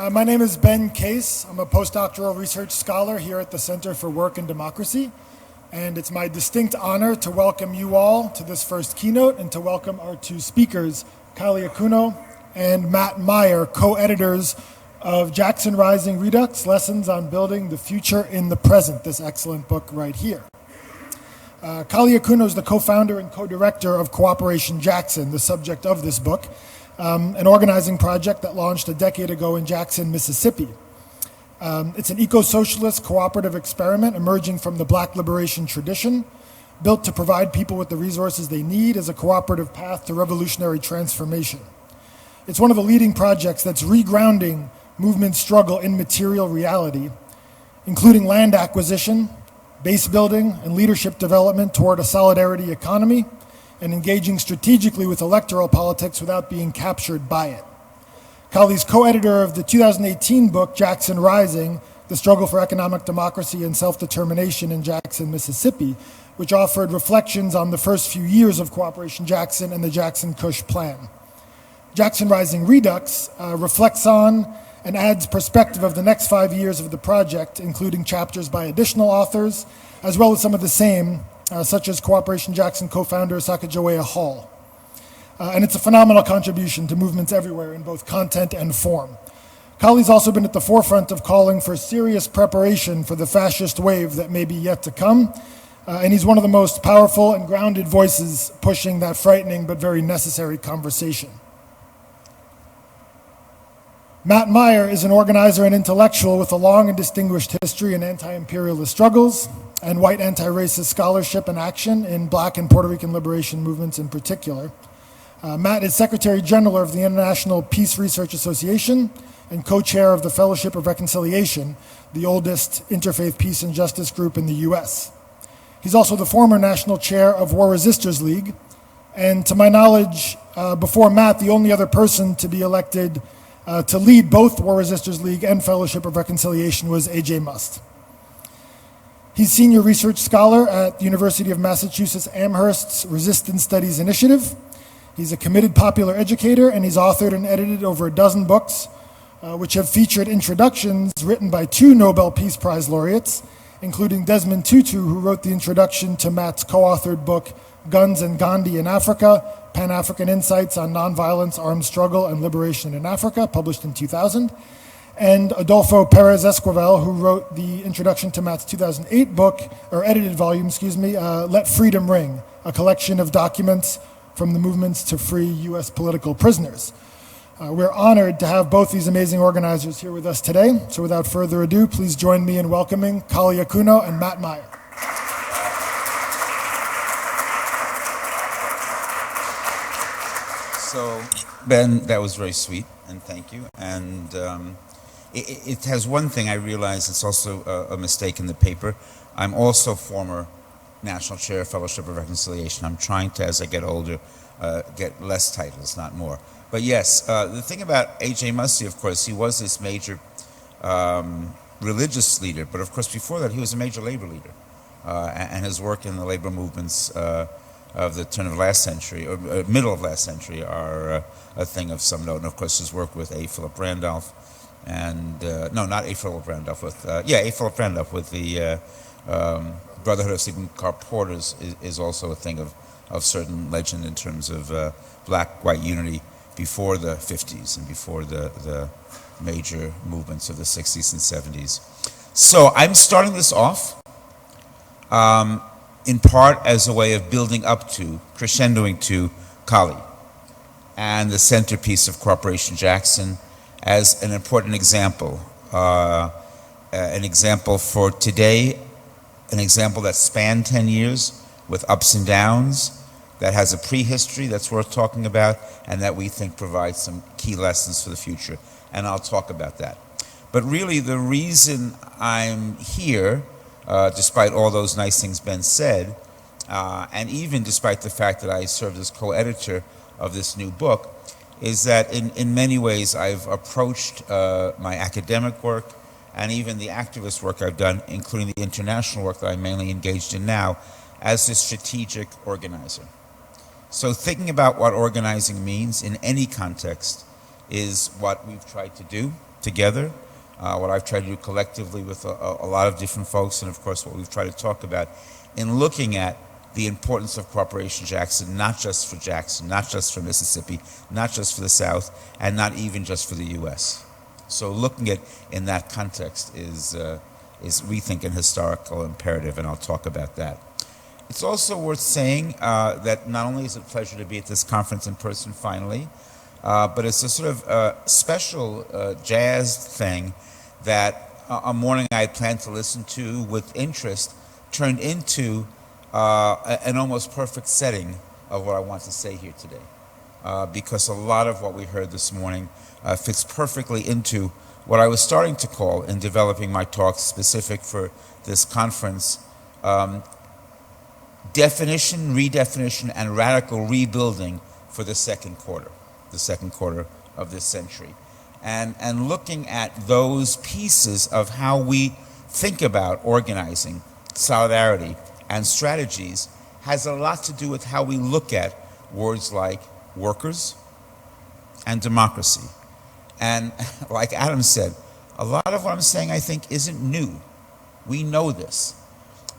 My name is Ben Case. I'm a postdoctoral research scholar here at the Center for Work and Democracy, and it's my distinct honor to welcome you all to this first keynote and to welcome our two speakers, Akuno and Meyer, co-editors of Jackson Rising Redux, Lessons on Building the Future in the Present, this excellent book right here. Akuno is the co-founder and co-director of Cooperation Jackson, the subject of this book, an organizing project that launched a decade ago in Jackson, Mississippi. It's an eco-socialist cooperative experiment emerging from the Black liberation tradition, built to provide people with the resources they need as a cooperative path to revolutionary transformation. It's one of the leading projects that's regrounding movement struggle in material reality, including land acquisition, base building, and leadership development toward a solidarity economy, and engaging strategically with electoral politics without being captured by it. Kali's co-editor of the 2018 book, Jackson Rising, The Struggle for Economic Democracy and Self-Determination in Jackson, Mississippi, which offered reflections on the first few years of Cooperation Jackson and the Jackson-Kush Plan. Jackson Rising Redux reflects on and adds perspective of the next 5 years of the project, including chapters by additional authors, as well as some of the same, such as Cooperation Jackson co-founder Sacagawea Hall. And it's a phenomenal contribution to movements everywhere in both content and form. Kali's also been at the forefront of calling for serious preparation for the fascist wave that may be yet to come, and he's one of the most powerful and grounded voices pushing that frightening but very necessary conversation. Meyer is an organizer and intellectual with a long and distinguished history in anti-imperialist struggles and white anti-racist scholarship and action in Black and Puerto Rican liberation movements in particular. Matt is Secretary General of the International Peace Research Association and co-chair of the Fellowship of Reconciliation, the oldest interfaith peace and justice group in the U.S. He's also the former national chair of War Resisters League, and to my knowledge, before Matt, the only other person to be elected to lead both War Resisters League and Fellowship of Reconciliation was A.J. Must. He's senior research scholar at the University of Massachusetts Amherst's Resistance Studies Initiative. He's a committed popular educator, and he's authored and edited over a dozen books, which have featured introductions written by 2 Nobel Peace Prize laureates, including Desmond Tutu, who wrote the introduction to Matt's co-authored book, Guns and Gandhi in Africa, Pan-African Insights on Nonviolence, Armed Struggle, and Liberation in Africa, published in 2000, and Adolfo Perez Esquivel, who wrote the introduction to Matt's 2008 book, or edited volume, Let Freedom Ring, a collection of documents from the movements to free U.S. political prisoners. We're honored to have both these amazing organizers here with us today. So without further ado, please join me in welcoming Akuno and Meyer. So, Ben, that was very sweet, and thank you. And it has one thing I realize, it's also a mistake in the paper. I'm also former National Chair of Fellowship of Reconciliation. I'm trying to, as I get older, get less titles, not more. But yes, the thing about A.J. Muste, of course, he was this major religious leader, but of course before that he was a major labor leader. And his work in the labor movements of the turn of last century, or middle of last century, are a thing of some note. And of course his work with A. Philip Randolph, and, no, not A. Philip Randolph, with, A. Philip Randolph with the Brotherhood of Sleeping Car Porters is also a thing of certain legend in terms of black-white unity before the 50s and before the major movements of the 60s and 70s. So I'm starting this off in part as a way of building up to, crescendoing to Kali and the centerpiece of Cooperation Jackson as an important example, an example for today, an example that spanned 10 years with ups and downs, that has a prehistory that's worth talking about, and that we think provides some key lessons for the future. And I'll talk about that. But really the reason I'm here, despite all those nice things Ben said, and even despite the fact that I served as co-editor of this new book, is that in many ways I've approached my academic work and even the activist work I've done, including the international work that I'm mainly engaged in now, as a strategic organizer. So thinking about what organizing means in any context is what we've tried to do. together. What I've tried to do collectively with a lot of different folks, and of course what we've tried to talk about in looking at the importance of Cooperation Jackson, not just for Jackson, not just for Mississippi, not just for the South, and not even just for the U.S. So looking at in that context is we think, an historical imperative, and I'll talk about that. It's also worth saying that not only is it a pleasure to be at this conference in person finally, but it's a sort of special jazz thing that a morning I had planned to listen to with interest turned into an almost perfect setting of what I want to say here today. Because a lot of what we heard this morning fits perfectly into what I was starting to call, in developing my talks specific for this conference, definition, redefinition, and radical rebuilding for the second quarter of this century. And looking at those pieces of how we think about organizing, solidarity, and strategies has a lot to do with how we look at words like workers and democracy. And like Adam said, a lot of what I'm saying, I think, isn't new. We know this.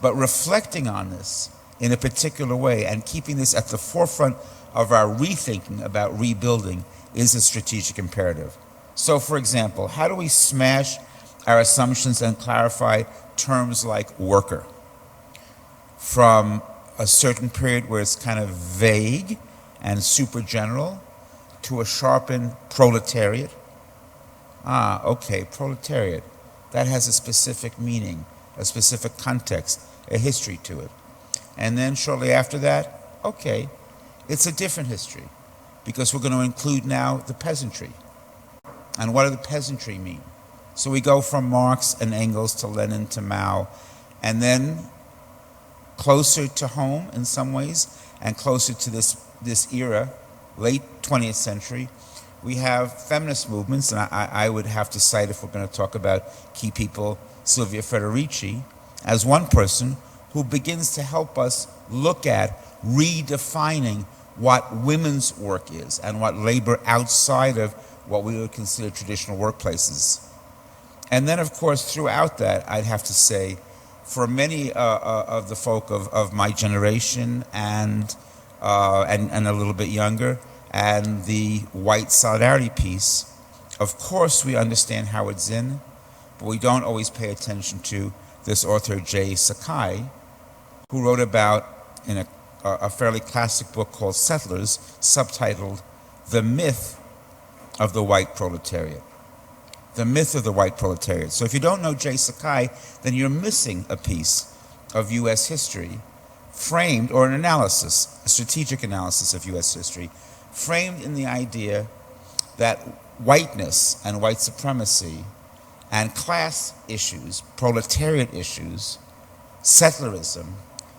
But reflecting on this in a particular way and keeping this at the forefront of our rethinking about rebuilding is a strategic imperative. So, for example, how do we smash our assumptions and clarify terms like worker from a certain period where it's kind of vague and super general to a sharpened proletariat? Okay, proletariat. That has a specific meaning, a specific context, a history to it. And then shortly after that, okay, it's a different history, because we're going to include now the peasantry. And what do the peasantry mean? So we go from Marx and Engels to Lenin to Mao, and then closer to home in some ways, and closer to this era, late 20th century, we have feminist movements, and I would have to cite, if we're going to talk about key people, Silvia Federici, as one person who begins to help us look at redefining what women's work is and what labor outside of what we would consider traditional workplaces. And then, of course, throughout that, I'd have to say, for many of the folk of my generation and a little bit younger, and the white solidarity piece, of course we understand Howard Zinn, but we don't always pay attention to this author, Jay Sakai, who wrote about, in a fairly classic book called Settlers, subtitled The Myth of the White Proletariat. The myth of the white proletariat. So if you don't know Jay Sakai, then you're missing a piece of U.S. history framed, or an analysis, a strategic analysis of U.S. history, framed in the idea that whiteness and white supremacy and class issues, proletariat issues, settlerism,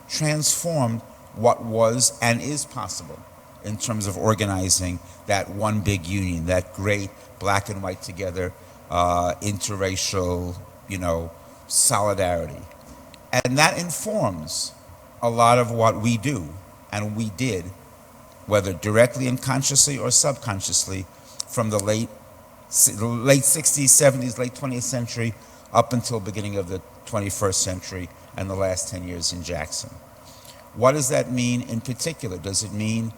transformed what was and is possible in terms of organizing that one big union, that great black and white together, interracial, solidarity. And that informs a lot of what we do and we did, whether directly and consciously or subconsciously, from the late 60s, 70s, late 20th century, up until beginning of the 21st century and the last 10 years in Jackson. What does that mean in particular? Does it mean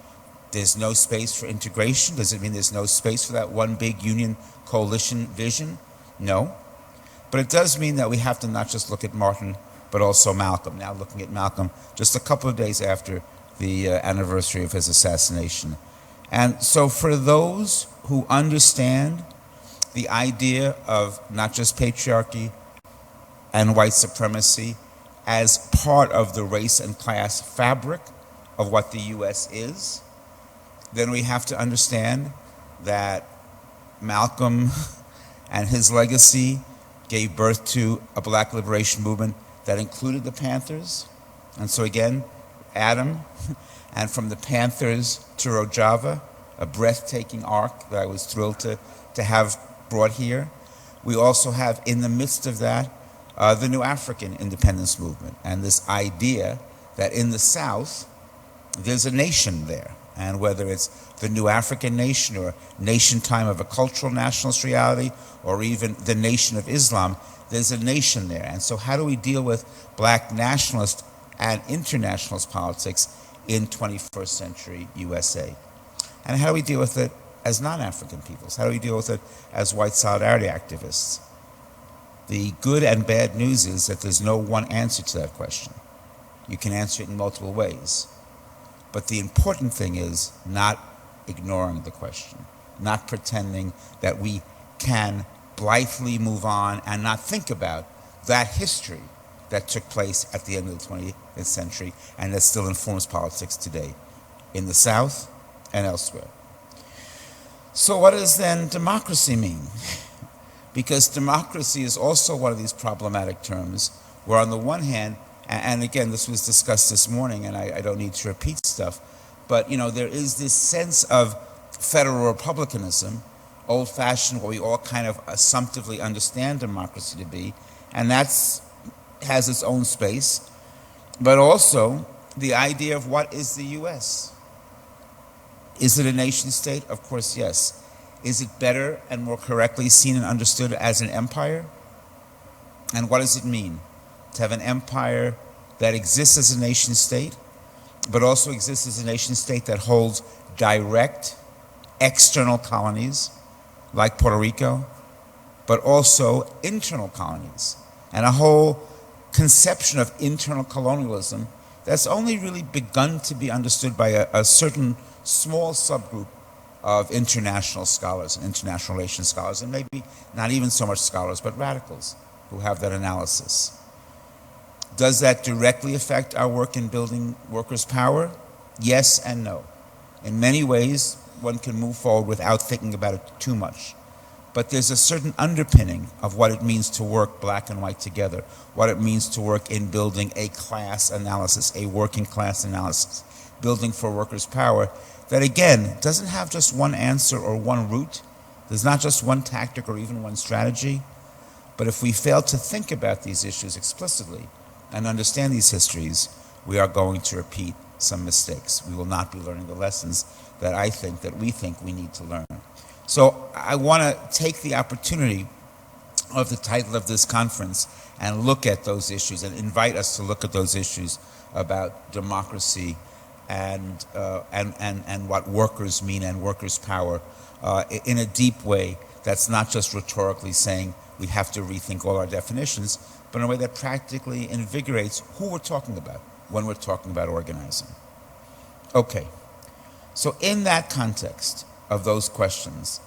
there's no space for integration? Does it mean there's no space for that one big union coalition vision? No. But it does mean that we have to not just look at Martin, but also Malcolm. Now looking at Malcolm just a couple of days after the anniversary of his assassination. And so for those who understand the idea of not just patriarchy and white supremacy as part of the race and class fabric of what the U.S. is, then we have to understand that Malcolm and his legacy gave birth to a black liberation movement that included the Panthers. And so again, Adam, and from the Panthers to Rojava, a breathtaking arc that I was thrilled to have brought here. We also have, in the midst of that, the New African Independence Movement, and this idea that in the South, there's a nation there, And whether it's the new African nation or nation time of a cultural nationalist reality or even the nation of Islam, there's a nation there. And so how do we deal with black nationalist and internationalist politics in 21st century USA? And how do we deal with it as non-African peoples? How do we deal with it as white solidarity activists? The good and bad news is that there's no one answer to that question. You can answer it in multiple ways. But the important thing is not ignoring the question, not pretending that we can blithely move on and not think about that history that took place at the end of the 20th century and that still informs politics today in the South and elsewhere. So what does then democracy mean? Because democracy is also one of these problematic terms where on the one hand, and again, this was discussed this morning, and I don't need to repeat stuff, but there is this sense of federal republicanism, old-fashioned, what we all kind of assumptively understand democracy to be, and has its own space, but also the idea of what is the U.S. Is it a nation state? Of course, yes. Is it better and more correctly seen and understood as an empire? And what does it mean to have an empire that exists as a nation state, but also exists as a nation state that holds direct external colonies like Puerto Rico, but also internal colonies, and a whole conception of internal colonialism that's only really begun to be understood by a certain small subgroup of international scholars and international relations scholars, and maybe not even so much scholars, but radicals who have that analysis. Does that directly affect our work in building workers' power? Yes and no. In many ways, one can move forward without thinking about it too much. But there's a certain underpinning of what it means to work black and white together, what it means to work in building a class analysis, a working class analysis, building for workers' power, that again, doesn't have just one answer or one route. There's not just one tactic or even one strategy. But if we fail to think about these issues explicitly and understand these histories, we are going to repeat some mistakes. We will not be learning the lessons that we think we need to learn. So I want to take the opportunity of the title of this conference and look at those issues and invite us to look at those issues about democracy and what workers mean and workers' power in a deep way that's not just rhetorically saying we have to rethink all our definitions, but in a way that practically invigorates who we're talking about when we're talking about organizing. Okay, so in that context of those questions,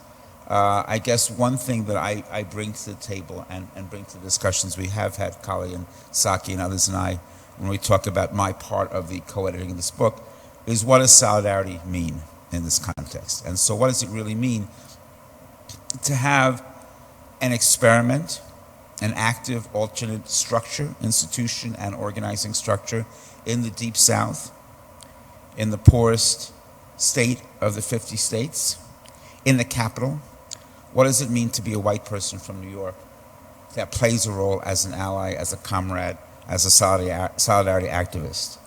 I guess one thing that I bring to the table and bring to the discussions we have had, Kali and Saki and others and I, when we talk about my part of the co-editing of this book, is what does solidarity mean in this context? And so what does it really mean to have an experiment, an active alternate structure, institution, and organizing structure in the Deep South, in the poorest state of the 50 states, in the capital? What does it mean to be a white person from New York that plays a role as an ally, as a comrade, as a solidarity activist?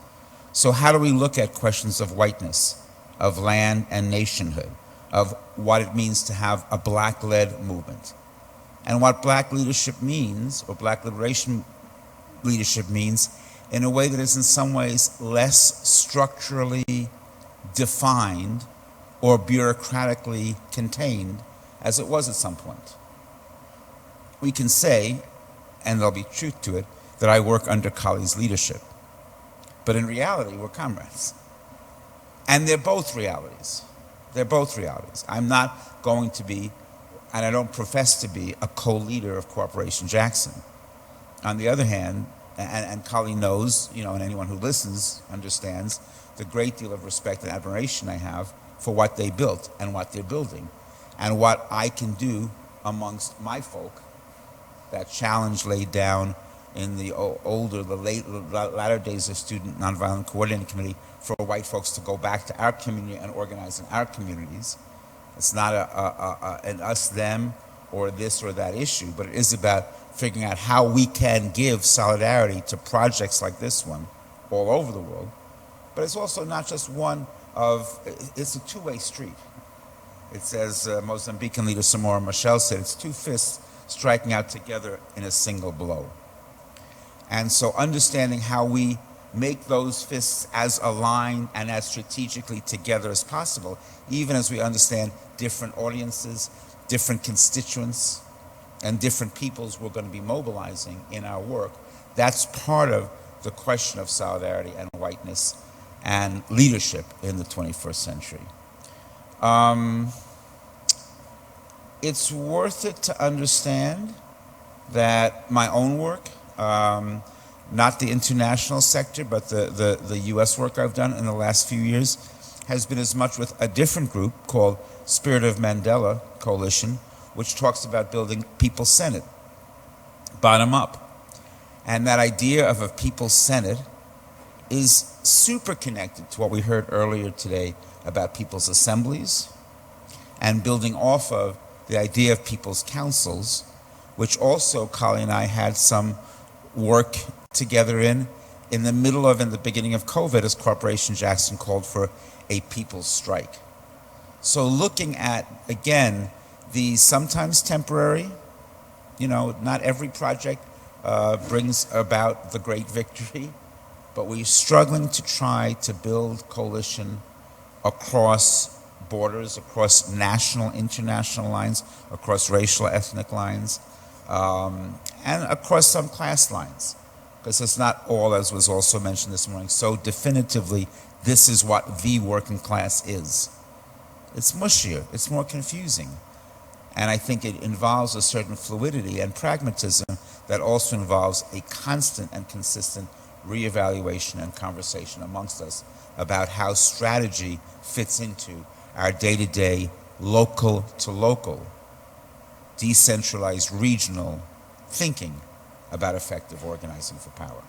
So how do we look at questions of whiteness, of land and nationhood, of what it means to have a black-led movement, and what black leadership means, or black liberation leadership means, in a way that is in some ways less structurally defined or bureaucratically contained as it was at some point. We can say, and there'll be truth to it, that I work under Kali's leadership. But in reality, we're comrades. And they're both realities. They're both realities. I'm not going to be, and I don't profess to be, a co-leader of Corporation Jackson. On the other hand, and Kali knows, and anyone who listens understands the great deal of respect and admiration I have for what they built and what they're building, and what I can do amongst my folk. That challenge laid down in the latter days of Student Nonviolent Coordinating Committee for white folks to go back to our community and organize in our communities. It's not an us, them, or this or that issue, but it is about figuring out how we can give solidarity to projects like this one all over the world. But it's also not just one it's a two-way street. It's as Mozambican leader Samora Machel said, it's two fists striking out together in a single blow. And so understanding how we make those fists as aligned and as strategically together as possible, even as we understand different audiences, different constituents, and different peoples we're going to be mobilizing in our work, that's part of the question of solidarity and whiteness and leadership in the 21st century. It's worth it to understand that my own work, not the international sector, but the US work I've done in the last few years, has been as much with a different group called Spirit of Mandela Coalition, which talks about building People's Senate, bottom up. And that idea of a People's Senate is super connected to what we heard earlier today about people's assemblies, and building off of the idea of people's councils, which also Kali and I had some work together in the middle of and the beginning of COVID, as Corporation Jackson called for a people's strike. So looking at, again, the sometimes temporary, not every project brings about the great victory, but we're struggling to try to build coalition across borders, across national, international lines, across racial, ethnic lines, and across some class lines. Because it's not all, as was also mentioned this morning, so definitively, this is what the working class is. It's mushier, it's more confusing. And I think it involves a certain fluidity and pragmatism that also involves a constant and consistent reevaluation and conversation amongst us about how strategy fits into our day-to-day, local-to-local, decentralized regional thinking about effective organizing for power.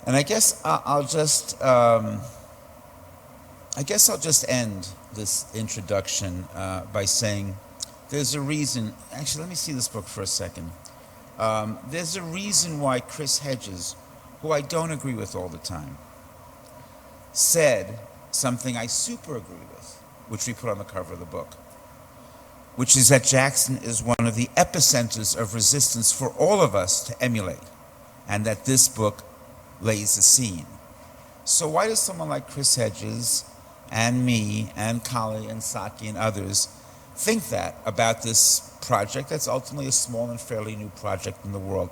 And I guess I'll just end this introduction by saying there's a reason. Actually, let me see this book for a second. There's a reason why Chris Hedges, who I don't agree with all the time, said something I super agree with, which we put on the cover of the book, which is that Jackson is one of the epicenters of resistance for all of us to emulate, and that this book lays the scene. So why does someone like Chris Hedges and me and Kali and Saki and others think that about this project that's ultimately a small and fairly new project in the world?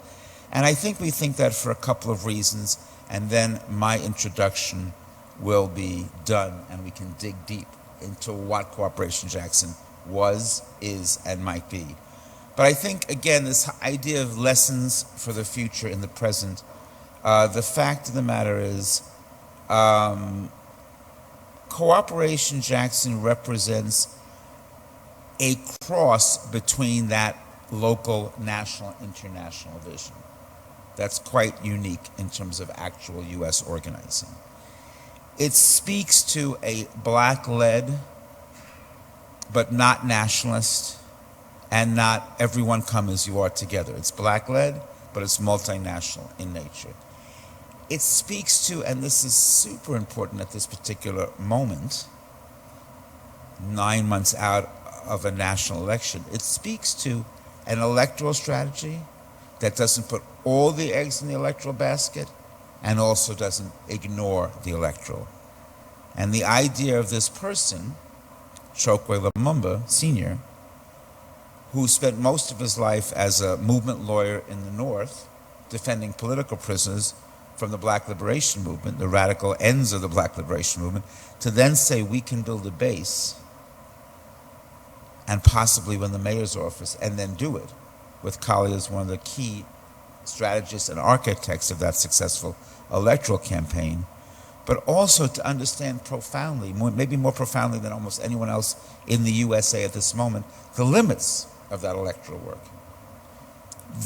And I think we think that for a couple of reasons, and then my introduction will be done and we can dig deep into what Corporation Jackson was, is, and might be. But I think, again, this idea of lessons for the future in the present, the fact of the matter is Corporation Jackson represents a cross between that local, national, international vision. That's quite unique in terms of actual U.S. organizing. It speaks to a black-led, but not nationalist, and not everyone come as you are together. It's black-led, but it's multinational in nature. It speaks to, and this is super important at this particular moment, 9 months out of a national election, it speaks to an electoral strategy that doesn't put all the eggs in the electoral basket and also doesn't ignore the electoral. And the idea of this person, Chokwe Lumumba Sr., who spent most of his life as a movement lawyer in the North, defending political prisoners from the Black Liberation Movement, the radical ends of the Black Liberation Movement, to then say we can build a base and possibly win the mayor's office and then do it, with Kali as one of the key strategists and architects of that successful electoral campaign, but also to understand profoundly, maybe more profoundly than almost anyone else in the USA at this moment, the limits of that electoral work.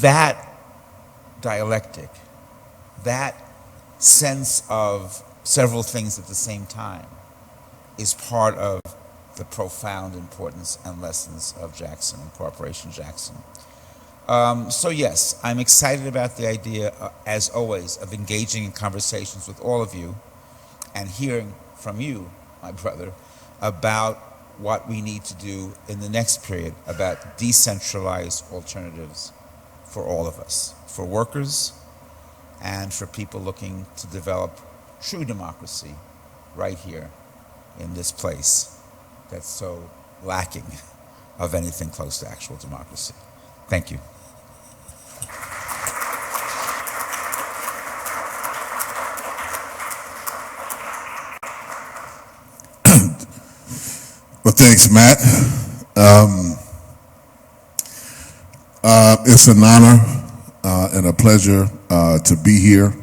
That dialectic, that sense of several things at the same time, is part of the profound importance and lessons of Jackson and Corporation Jackson. So yes, I'm excited about the idea, as always, of engaging in conversations with all of you and hearing from you, my brother, about what we need to do in the next period about decentralized alternatives for all of us, for workers and for people looking to develop true democracy right here in this place that's so lacking of anything close to actual democracy. Thank you. Well, thanks, Matt. It's an honor and a pleasure to be here.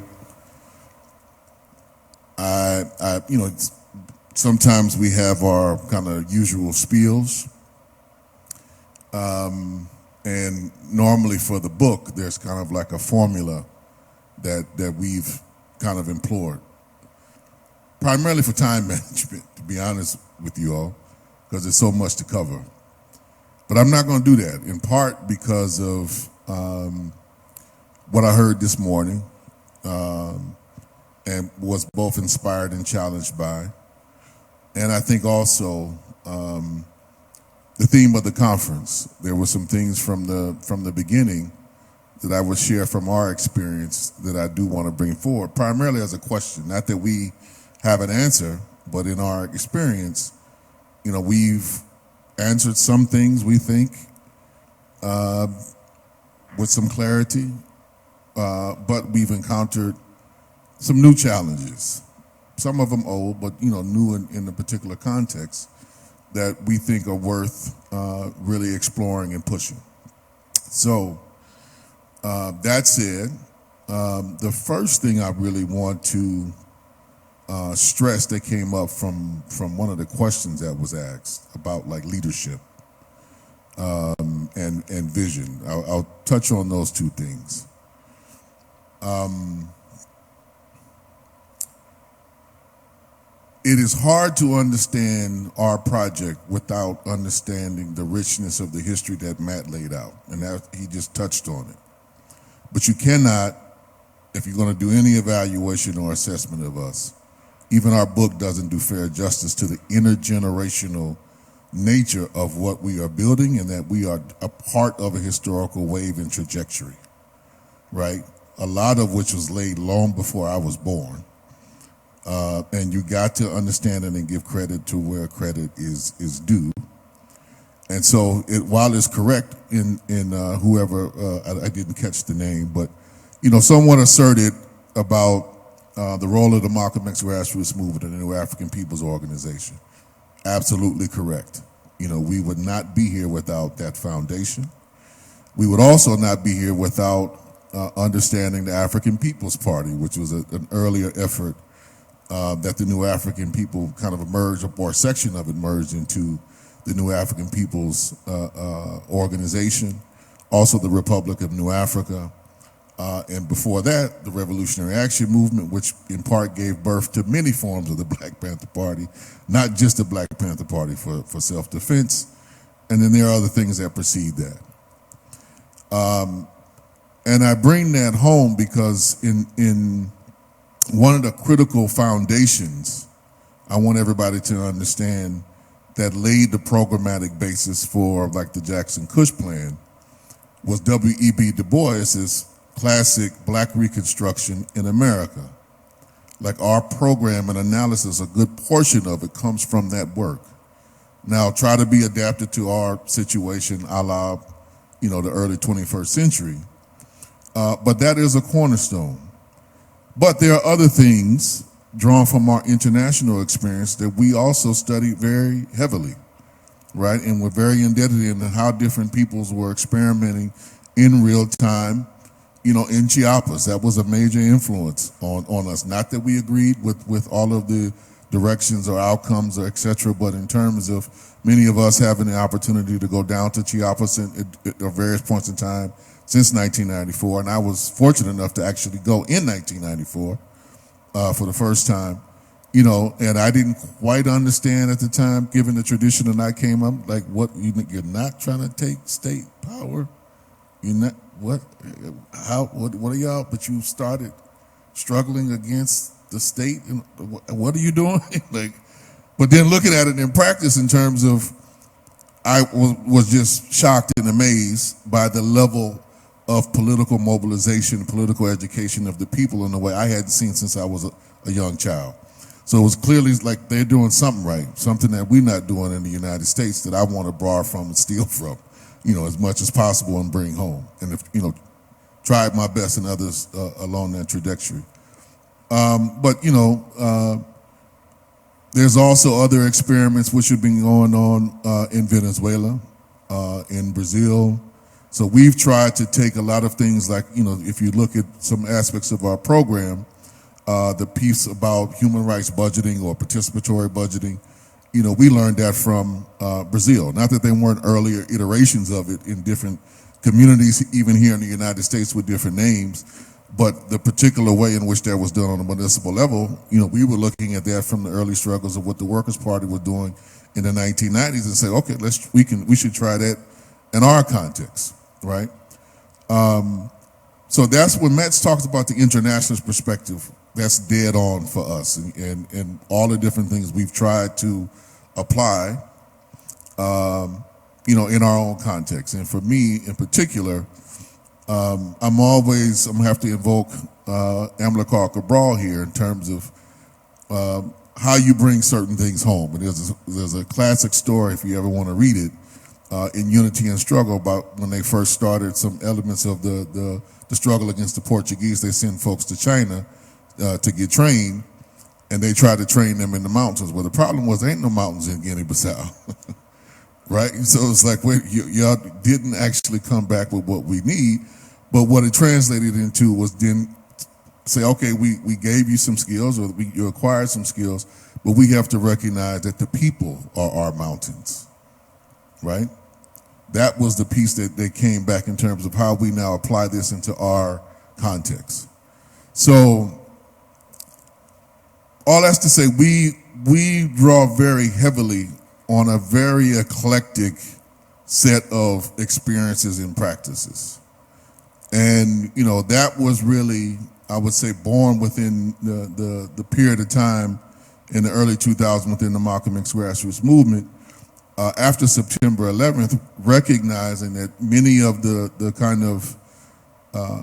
Sometimes we have our kind of usual spiels, and normally for the book, there's kind of like a formula that we've kind of employed, primarily for time management, to be honest with you all, because there's so much to cover. But I'm not going to do that, in part because of what I heard this morning and was both inspired and challenged by. And I think also the theme of the conference. There were some things from the beginning that I would share from our experience that I do want to bring forward, primarily as a question. Not that we have an answer, but in our experience, we've answered some things, we think, with some clarity, but we've encountered some new challenges. Some of them old, but new in a particular context that we think are worth really exploring and pushing. So that said, the first thing I really want to stress that came up from one of the questions that was asked about like leadership and vision. I'll touch on those two things. It is hard to understand our project without understanding the richness of the history that Matt laid out, and that he just touched on it. But you cannot, if you're going to do any evaluation or assessment of us, even our book doesn't do fair justice to the intergenerational nature of what we are building, and that we are a part of a historical wave and trajectory, right? A lot of which was laid long before I was born. And you got to understand it and give credit to where credit is due. And so while it's correct in whoever, I didn't catch the name, but someone asserted about the role of the Malcolm X grassroots movement and the New African Peoples Organization. Absolutely correct. We would not be here without that foundation. We would also not be here without understanding the African People's Party, which was an earlier effort that the New African People kind of emerged, or a section of it merged into the New African People's Organization, also the Republic of New Africa, and before that, the Revolutionary Action Movement, which in part gave birth to many forms of the Black Panther Party, not just the Black Panther Party for self-defense, and then there are other things that precede that. And I bring that home because in one of the critical foundations I want everybody to understand that laid the programmatic basis for like the Jackson-Kush plan was W.E.B. Du Bois's classic Black Reconstruction in America. Like our program and analysis, a good portion of it comes from that work. Now try to be adapted to our situation a la, the early 21st century. But that is a cornerstone. But there are other things drawn from our international experience that we also studied very heavily, right? And we're very indebted in how different peoples were experimenting in real time, in Chiapas. That was a major influence on us. Not that we agreed with all of the directions or outcomes or et cetera, but in terms of many of us having the opportunity to go down to Chiapas at various points in time since 1994, and I was fortunate enough to actually go in 1994 for the first time, and I didn't quite understand at the time, given the tradition that I came up, like what, you're not trying to take state power? You're not, what are y'all, but you started struggling against the state? What are you doing? Like, but then looking at it in practice in terms of, I was just shocked and amazed by the level of political mobilization, political education of the people in a way I hadn't seen since I was a young child. So it was clearly like they're doing something right, something that we're not doing in the United States that I want to borrow from and steal from, as much as possible and bring home. And if, tried my best and others along that trajectory. But there's also other experiments which have been going on in Venezuela, in Brazil. So we've tried to take a lot of things like, if you look at some aspects of our program, the piece about human rights budgeting or participatory budgeting, we learned that from Brazil. Not that there weren't earlier iterations of it in different communities, even here in the United States with different names, but the particular way in which that was done on a municipal level, we were looking at that from the early struggles of what the Workers' Party was doing in the 1990s and say, okay, we should try that in our context, right? So that's when Matt's talks about the internationalist perspective. That's dead on for us, and all the different things we've tried to apply, in our own context. And for me in particular, I'm gonna have to invoke Amilcar Cabral here in terms of how you bring certain things home. And there's a classic story, if you ever want to read it, in Unity and Struggle, about when they first started some elements of the struggle against the Portuguese. They send folks to China to get trained, and they try to train them in the mountains. Well, the problem was there ain't no mountains in Guinea-Bissau, right? So it's like, wait, y'all didn't actually come back with what we need, but what it translated into was then say, okay, we gave you some skills, or you acquired some skills, but we have to recognize that the people are our mountains, right? That was the piece that they came back in terms of how we now apply this into our context. So all that's to say, we draw very heavily on a very eclectic set of experiences and practices. And, that was really, I would say, born within the period of time in the early 2000s within the Malcolm X grassroots movement, after September 11th, recognizing that many of the kind of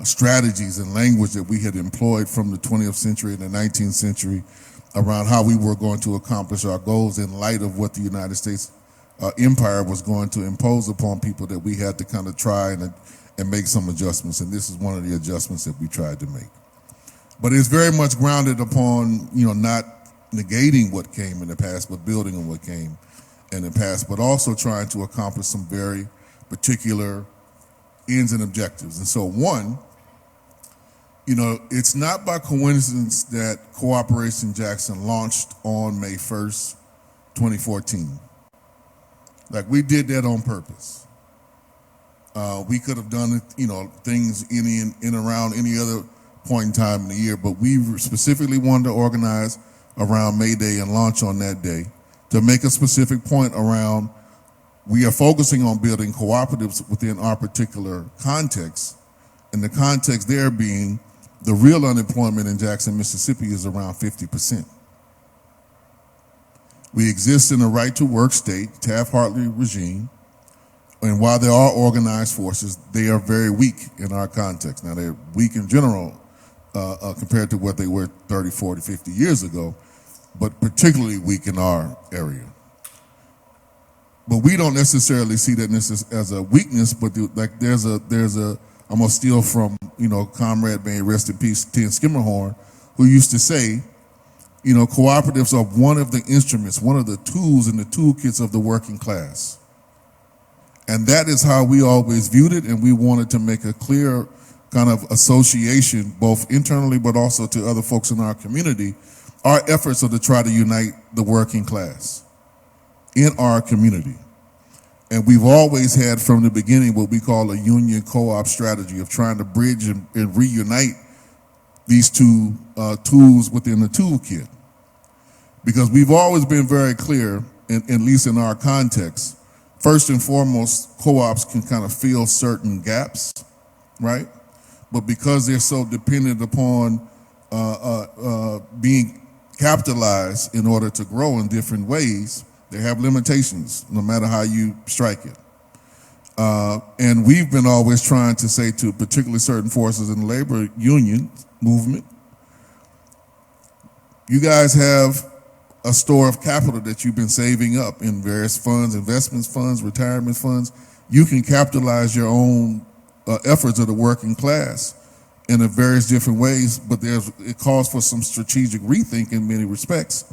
strategies and language that we had employed from the 20th century and the 19th century around how we were going to accomplish our goals in light of what the United States empire was going to impose upon people, that we had to kind of try and make some adjustments. And this is one of the adjustments that we tried to make. But it's very much grounded upon, not negating what came in the past, but building on what came in the past, but also trying to accomplish some very particular ends and objectives. And so one, it's not by coincidence that Cooperation Jackson launched on May 1st, 2014. Like, we did that on purpose. We could have done it, things in around any other point in time in the year, but we specifically wanted to organize around May Day and launch on that day to make a specific point around, we are focusing on building cooperatives within our particular context, and the context there being the real unemployment in Jackson, Mississippi is around 50%. We exist in a right-to-work state, Taft-Hartley regime, and while there are organized forces, they are very weak in our context. Now, they're weak in general compared to what they were 30, 40, 50 years ago, but particularly weak in our area. But we don't necessarily see that as a weakness, but there's a I'm gonna steal from, Comrade, may rest in peace, Tim Skimmerhorn, who used to say, cooperatives are one of the instruments, one of the tools in the toolkits of the working class. And that is how we always viewed it, and we wanted to make a clear kind of association, both internally but also to other folks in our community. Our efforts are to try to unite the working class in our community. And we've always had from the beginning what we call a union co-op strategy of trying to bridge and reunite these two tools within the toolkit. Because we've always been very clear, at least in our context, first and foremost, co-ops can kind of fill certain gaps, right? But because they're so dependent upon being capitalized in order to grow in different ways, they have limitations, no matter how you strike it. And we've been always trying to say to particularly certain forces in the labor union movement, you guys have a store of capital that you've been saving up in various funds, investment funds, retirement funds. You can capitalize your own efforts of the working class in a various different ways, but it calls for some strategic rethink in many respects.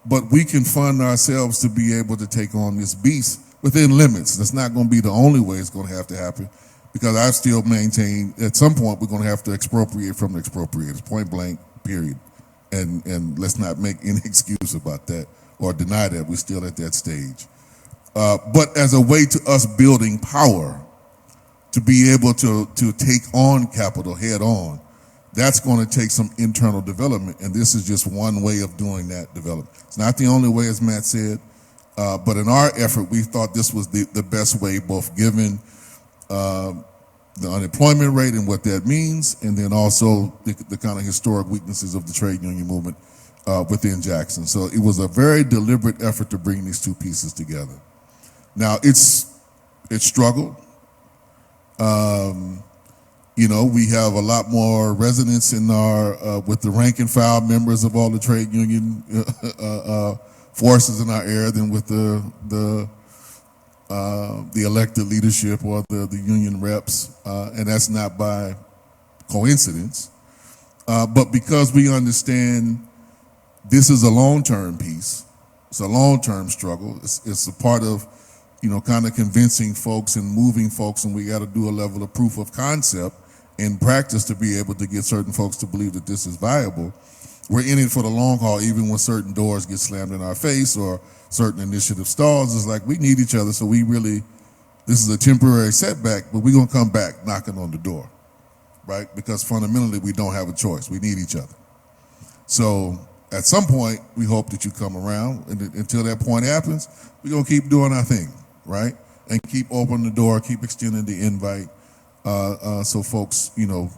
But we can fund ourselves to be able to take on this beast within limits. That's not going to be the only way it's going to have to happen, because I still maintain at some point we're going to have to expropriate from the expropriators, point blank, period. And let's not make any excuse about that or deny that we're still at that stage. But as a way to us building power, to be able to take on capital head on, that's going to take some internal development, and this is just one way of doing that development. It's not the only way, as Matt said, but in our effort, we thought this was the best way, both given the unemployment rate and what that means, and then also the kind of historic weaknesses of the trade union movement within Jackson. So it was a very deliberate effort to bring these two pieces together. Now, it struggled. You know, we have a lot more resonance in our with the rank and file members of all the trade union forces in our area than with the elected leadership or the union reps, and that's not by coincidence, but because we understand this is a long-term piece. It's a long-term struggle. It's a part of, you know, kind of convincing folks and moving folks, and we got to do a level of proof of concept in practice to be able to get certain folks to believe that this is viable. We're in it for the long haul, even when certain doors get slammed in our face or certain initiative stalls. It's like we need each other, so this is a temporary setback, but we're going to come back knocking on the door, right? Because fundamentally, we don't have a choice. We need each other. So at some point, we hope that you come around, and until that point happens, we're going to keep doing our thing, right? And keep opening the door, keep extending the invite, so folks, you know,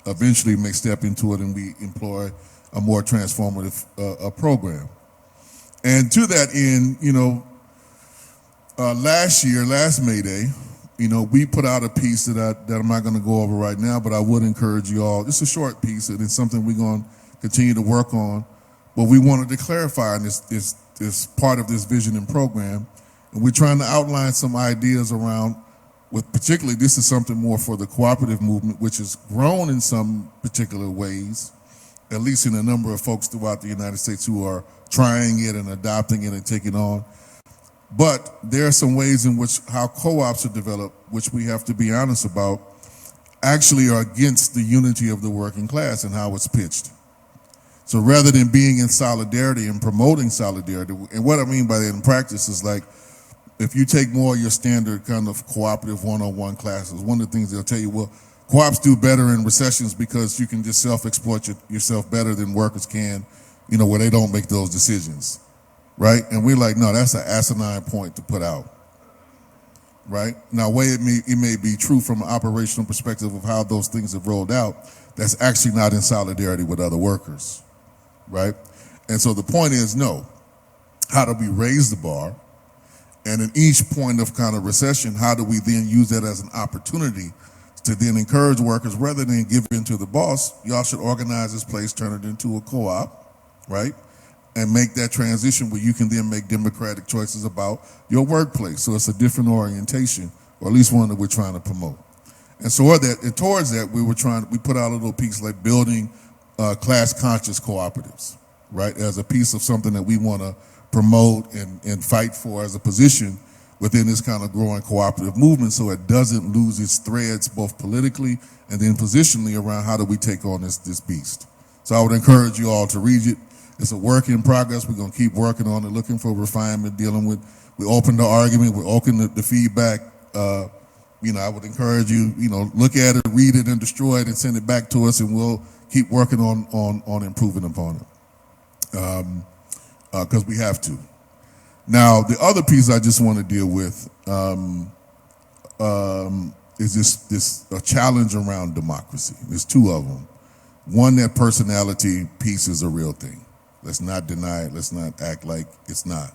eventually may step into it and we employ a more transformative program. And to that end, you know, last May Day, you know, we put out a piece that I'm not going to go over right now, but I would encourage you all. It's a short piece, and it's something we're going to continue to work on. But we wanted to clarify this part of this vision and program, and we're trying to outline some ideas around, with particularly this is something more for the cooperative movement, which has grown in some particular ways, at least in a number of folks throughout the United States who are trying it and adopting it and taking on. But there are some ways in which how co-ops are developed, which we have to be honest about, actually are against the unity of the working class and how it's pitched. So rather than being in solidarity and promoting solidarity, and what I mean by that in practice is like, if you take more of your standard kind of cooperative one-on-one classes, one of the things they'll tell you, well, co-ops do better in recessions because you can just self-exploit yourself better than workers can, you know, where they don't make those decisions, right? And we're like, no, that's an asinine point to put out, right? Now, it may be true from an operational perspective of how those things have rolled out, that's actually not in solidarity with other workers, right? And so the point is, no, how do we raise the bar? And in each point of kind of recession, how do we then use that as an opportunity to then encourage workers, rather than give in to the boss, y'all should organize this place, turn it into a co-op, right? And make that transition where you can then make democratic choices about your workplace. So it's a different orientation, or at least one that we're trying to promote. And so towards that, we put out a little piece like building class-conscious cooperatives, right? As a piece of something that we want to promote and fight for as a position within this kind of growing cooperative movement, so it doesn't lose its threads both politically and then positionally around how do we take on this beast. So I would encourage you all to read it. It's a work in progress. We're going to keep working on it, looking for refinement, dealing with, we open the argument, we open the feedback. You know, I would encourage you, you know, look at it, read it, and destroy it, and send it back to us, and we'll keep working on improving upon it. Because we have to. Now, the other piece I just want to deal with is this challenge around democracy. There's two of them. One, that personality piece is a real thing. Let's not deny it. Let's not act like it's not.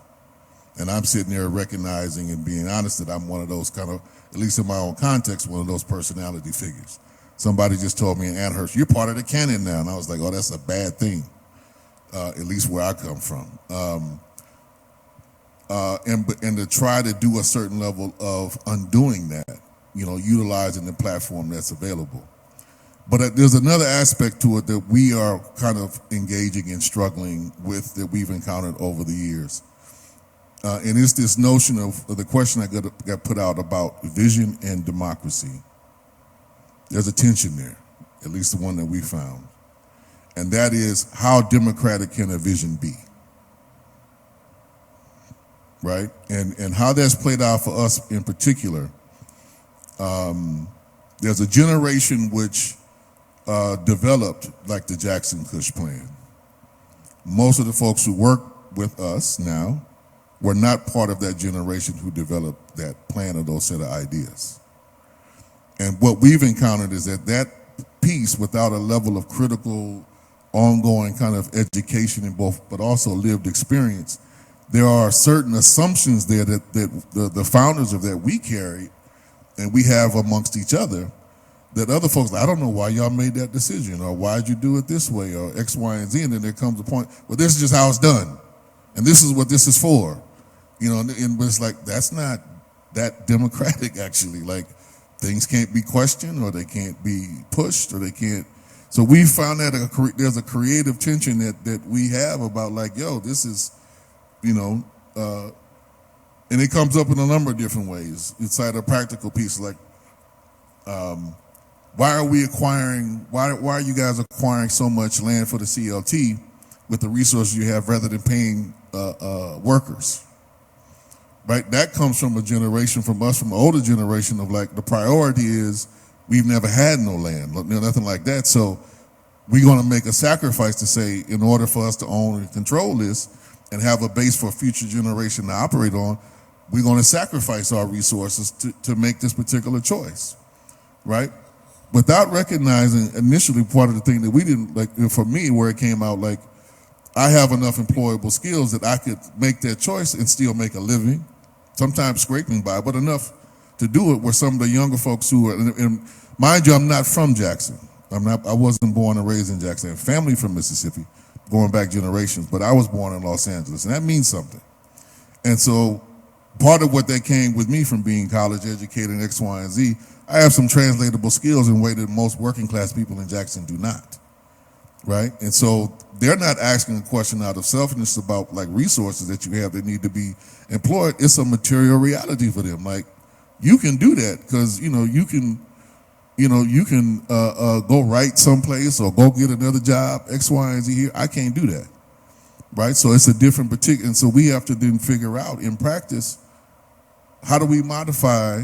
And I'm sitting there recognizing and being honest that I'm one of those kind of, at least in my own context, one of those personality figures. Somebody just told me in Amherst, you're part of the canon now. And I was like, oh, that's a bad thing, at least where I come from. And to try to do a certain level of undoing that, utilizing the platform that's available. But there's another aspect to it that we are kind of engaging and struggling with that we've encountered over the years. And it's this notion of the question that got put out about vision and democracy. There's a tension there, at least the one that we found. And that is, how democratic can a vision be? Right? And how that's played out for us in particular, there's a generation which developed like the Jackson-Kush plan. Most of the folks who work with us now were not part of that generation who developed that plan or those set of ideas. And what we've encountered is that piece, without a level of critical, ongoing kind of education in both, but also lived experience, there are certain assumptions there that the founders of that we carry and we have amongst each other that other folks, I don't know why y'all made that decision, or why'd you do it this way, or X, Y, and Z, and then there comes a point, well, this is just how it's done, and this is what this is for. And it's like, that's not that democratic, actually. Like, things can't be questioned, or they can't be pushed, or they can't. So we found that there's a creative tension that we have about, like, yo, this is, and it comes up in a number of different ways. Inside a practical piece, like, why are you guys acquiring so much land for the CLT with the resources you have rather than paying workers? Right? That comes from a generation, from us, from an older generation of, like, the priority is we've never had no land, nothing like that. So we're going to make a sacrifice to say, in order for us to own and control this and have a base for a future generation to operate on, we're going to sacrifice our resources to make this particular choice, right? Without recognizing initially part of the thing that we didn't, like, for me, where it came out, like, I have enough employable skills that I could make that choice and still make a living, sometimes scraping by, but enough to do it where some of the younger folks who are, and mind you, I'm not from Jackson. I wasn't born and raised in Jackson. I have family from Mississippi, going back generations, but I was born in Los Angeles, and that means something. And so part of what that came with me from being college educated in X, Y, and Z, I have some translatable skills in a way that most working class people in Jackson do not, right? And so they're not asking a question out of selfishness about, like, resources that you have that need to be employed. It's a material reality for them. Like, you can do that because, you can go write someplace or go get another job, X, Y, and Z here. I can't do that, right? So it's a different particular, and so we have to then figure out in practice, how do we modify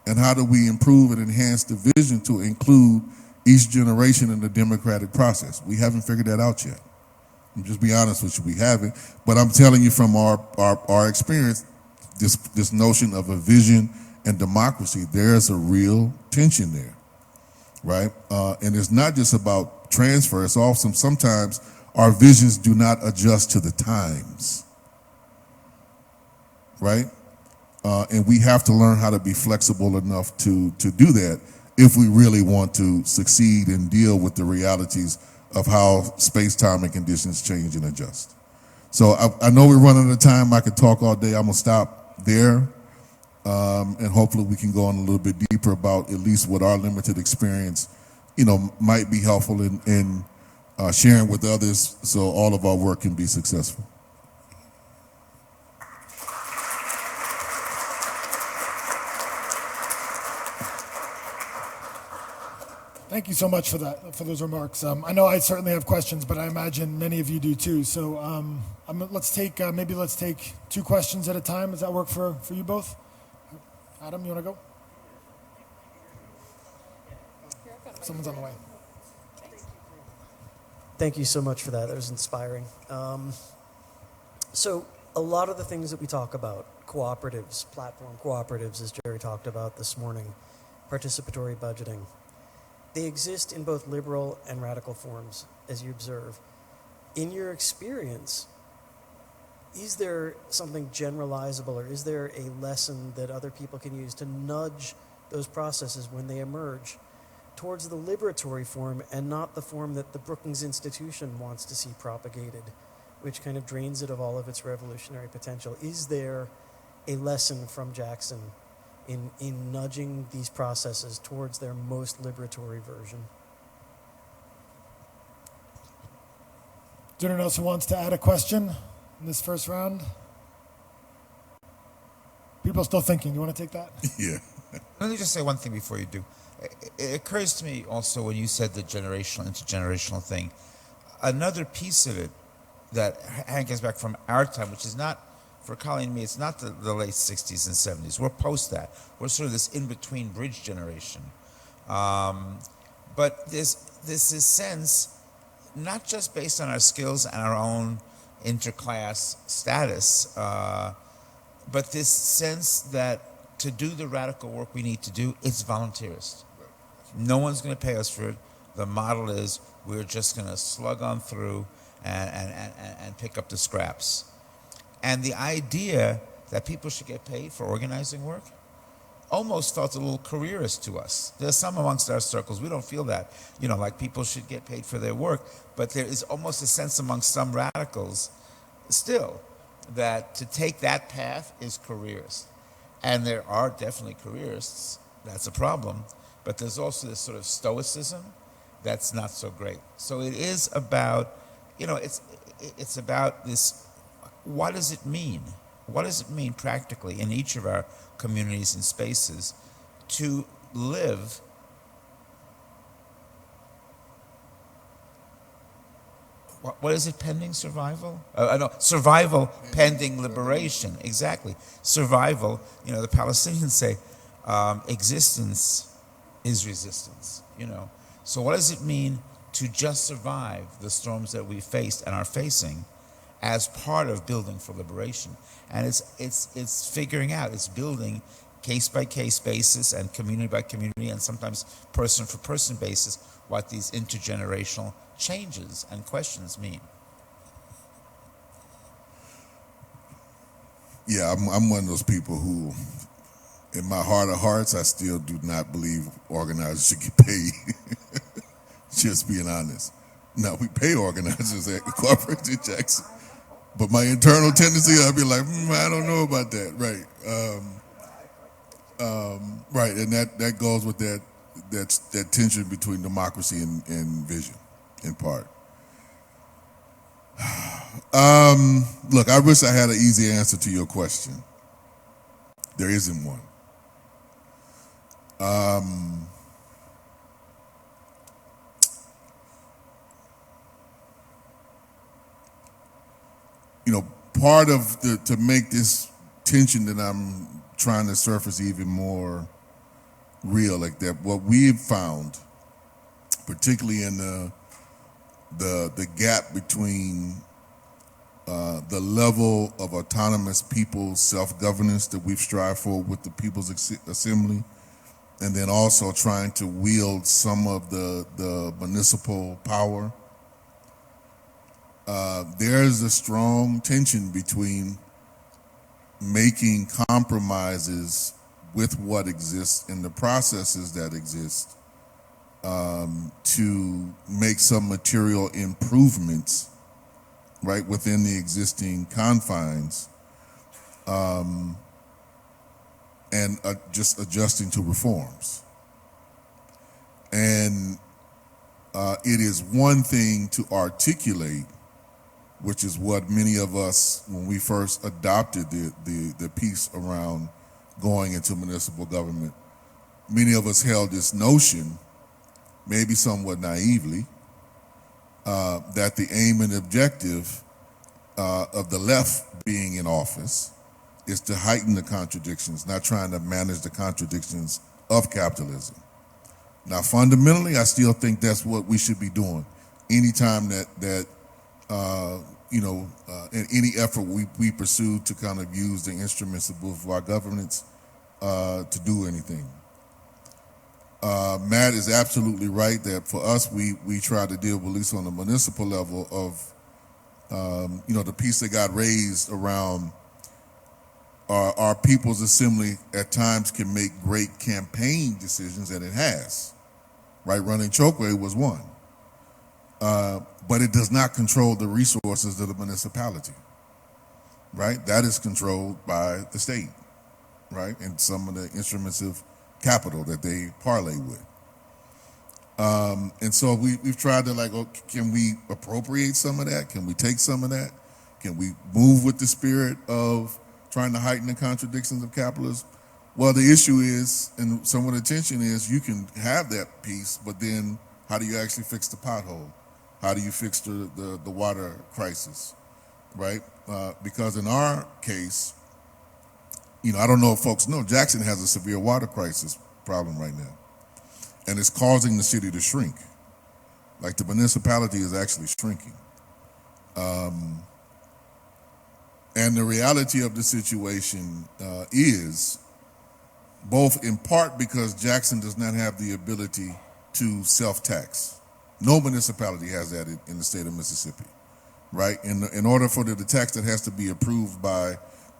and how do we improve and enhance the vision to include each generation in the democratic process? We haven't figured that out yet. I'll just be honest with you, we haven't. But I'm telling you from our experience, this notion of a vision and democracy, there's a real tension there, right? And it's not just about transfer. It's also sometimes our visions do not adjust to the times, right? And we have to learn how to be flexible enough to do that if we really want to succeed and deal with the realities of how space, time, and conditions change and adjust. So I know we're running out of time. I could talk all day. I'm going to stop there. And hopefully we can go on a little bit deeper about at least what our limited experience, might be helpful in sharing with others so all of our work can be successful. Thank you so much for those remarks. I know I certainly have questions, but I imagine many of you do too. So let's take 2 questions at a time. Does that work for you both? Adam, you want to go? Someone's on the way. Thank you so much for that. That was inspiring. So a lot of the things that we talk about, cooperatives, platform cooperatives, as Jerry talked about this morning, participatory budgeting, they exist in both liberal and radical forms, as you observe. In your experience, is there something generalizable, or is there a lesson that other people can use to nudge those processes when they emerge towards the liberatory form and not the form that the Brookings Institution wants to see propagated, which kind of drains it of all of its revolutionary potential? Is there a lesson from Jackson in nudging these processes towards their most liberatory version? Is there anyone else who wants to add a question in this first round? People are still thinking. You want to take that? Yeah. Let me just say one thing before you do. It occurs to me also when you said the generational, intergenerational thing, another piece of it that hangs back from our time, which is not, for Colleen and me, it's not the late 60s and 70s. We're post that. We're sort of this in-between bridge generation. But there's this sense, not just based on our skills and our own interclass status, but this sense that to do the radical work we need to do, it's volunteerist. No one's going to pay us for it. The model is we're just going to slug on through and pick up the scraps. And the idea that people should get paid for organizing work almost felt a little careerist to us. There's some amongst our circles, we don't feel that, like people should get paid for their work, but there is almost a sense amongst some radicals still that to take that path is careerist. And there are definitely careerists, that's a problem, but there's also this sort of stoicism that's not so great. So it is about, it's about this, what does it mean? What does it mean practically in each of our communities and spaces to live what is it, pending survival? No, survival pending liberation, exactly. Survival, the Palestinians say, existence is resistance, So what does it mean to just survive the storms that we faced and are facing as part of building for liberation? And it's figuring out, it's building case by case basis and community by community and sometimes person for person basis what these intergenerational changes and questions mean. Yeah, I'm one of those people who, in my heart of hearts, I still do not believe organizers should get paid. Just being honest. Now, we pay organizers at Corporation Jackson, but my internal tendency, I'll be like, I don't know about that, right? Right, and that goes with that tension between democracy and vision, in part. Look, I wish I had an easy answer to your question. There isn't one. Part of to make this tension that I'm trying to surface even more real, like that, what we've found, particularly in the gap between the level of autonomous people's self-governance that we've strived for with the People's Assembly, and then also trying to wield some of the municipal power. There's a strong tension between making compromises with what exists and the processes that exist to make some material improvements right within the existing confines, and just adjusting to reforms. And it is one thing to articulate, which is what many of us, when we first adopted the piece around going into municipal government, many of us held this notion, maybe somewhat naively, that the aim and objective of the left being in office is to heighten the contradictions, not trying to manage the contradictions of capitalism. Now, fundamentally, I still think that's what we should be doing. Anytime that in any effort we pursue to kind of use the instruments of bourgeois governance to do anything. Matt is absolutely right that for us, we try to deal with, at least on the municipal level, of the piece that got raised around our People's Assembly at times can make great campaign decisions, and it has. Right, running Chokeway was one, but it does not control the resources of the municipality. Right, that is controlled by the state. Right, and some of the instruments of capital that they parlay with. And so we've tried to can we appropriate some of that? Can we take some of that? Can we move with the spirit of trying to heighten the contradictions of capitalism? Well, the issue is, and some of the tension is, you can have that piece, but then how do you actually fix the pothole? How do you fix the water crisis, right? Because in our case, I don't know if folks know, Jackson has a severe water crisis problem right now. And it's causing the city to shrink. Like, the municipality is actually shrinking. And the reality of the situation is, both in part because Jackson does not have the ability to self-tax. No municipality has that in the state of Mississippi, right? In order for the tax, that has to be approved by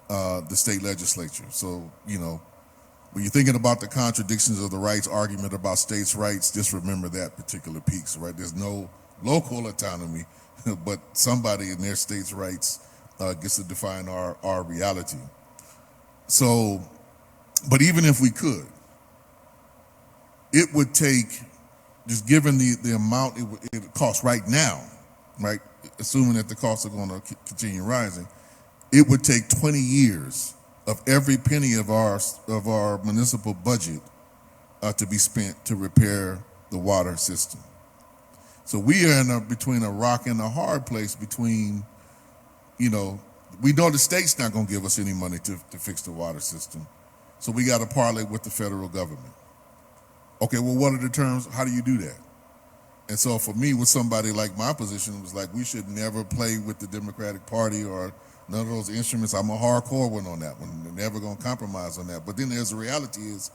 the state legislature. So, when you're thinking about the contradictions of the rights argument about states' rights, just remember that particular piece, right? There's no local autonomy, but somebody in their state's rights gets to define our reality. So, but even if we could, it would take, just given the amount it costs right now, right, assuming that the costs are going to continue rising, it would take 20 years of every penny of our municipal budget to be spent to repair the water system. So we are between a rock and a hard place between, we know the state's not going to give us any money to fix the water system. So we got to parlay with the federal government. Okay, well, what are the terms? How do you do that? And so for me, with somebody like my position, it was like, we should never play with the Democratic Party or none of those instruments. I'm a hardcore one on that one. They're never going to compromise on that. But then there's the reality is,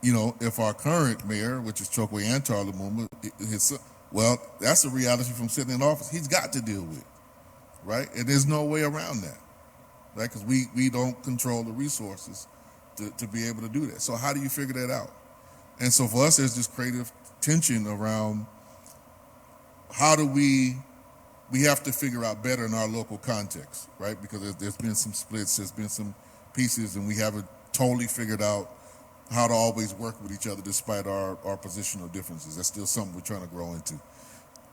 if our current mayor, which is Chokwe Antar Lumumba, well, that's the reality from sitting in office. He's got to deal with, right? And there's no way around that, right? Because we don't control the resources to be able to do that. So how do you figure that out? And so for us, there's this creative tension around how do we have to figure out better in our local context, right? Because there's been some splits, there's been some pieces, and we haven't totally figured out how to always work with each other despite our positional differences. That's still something we're trying to grow into.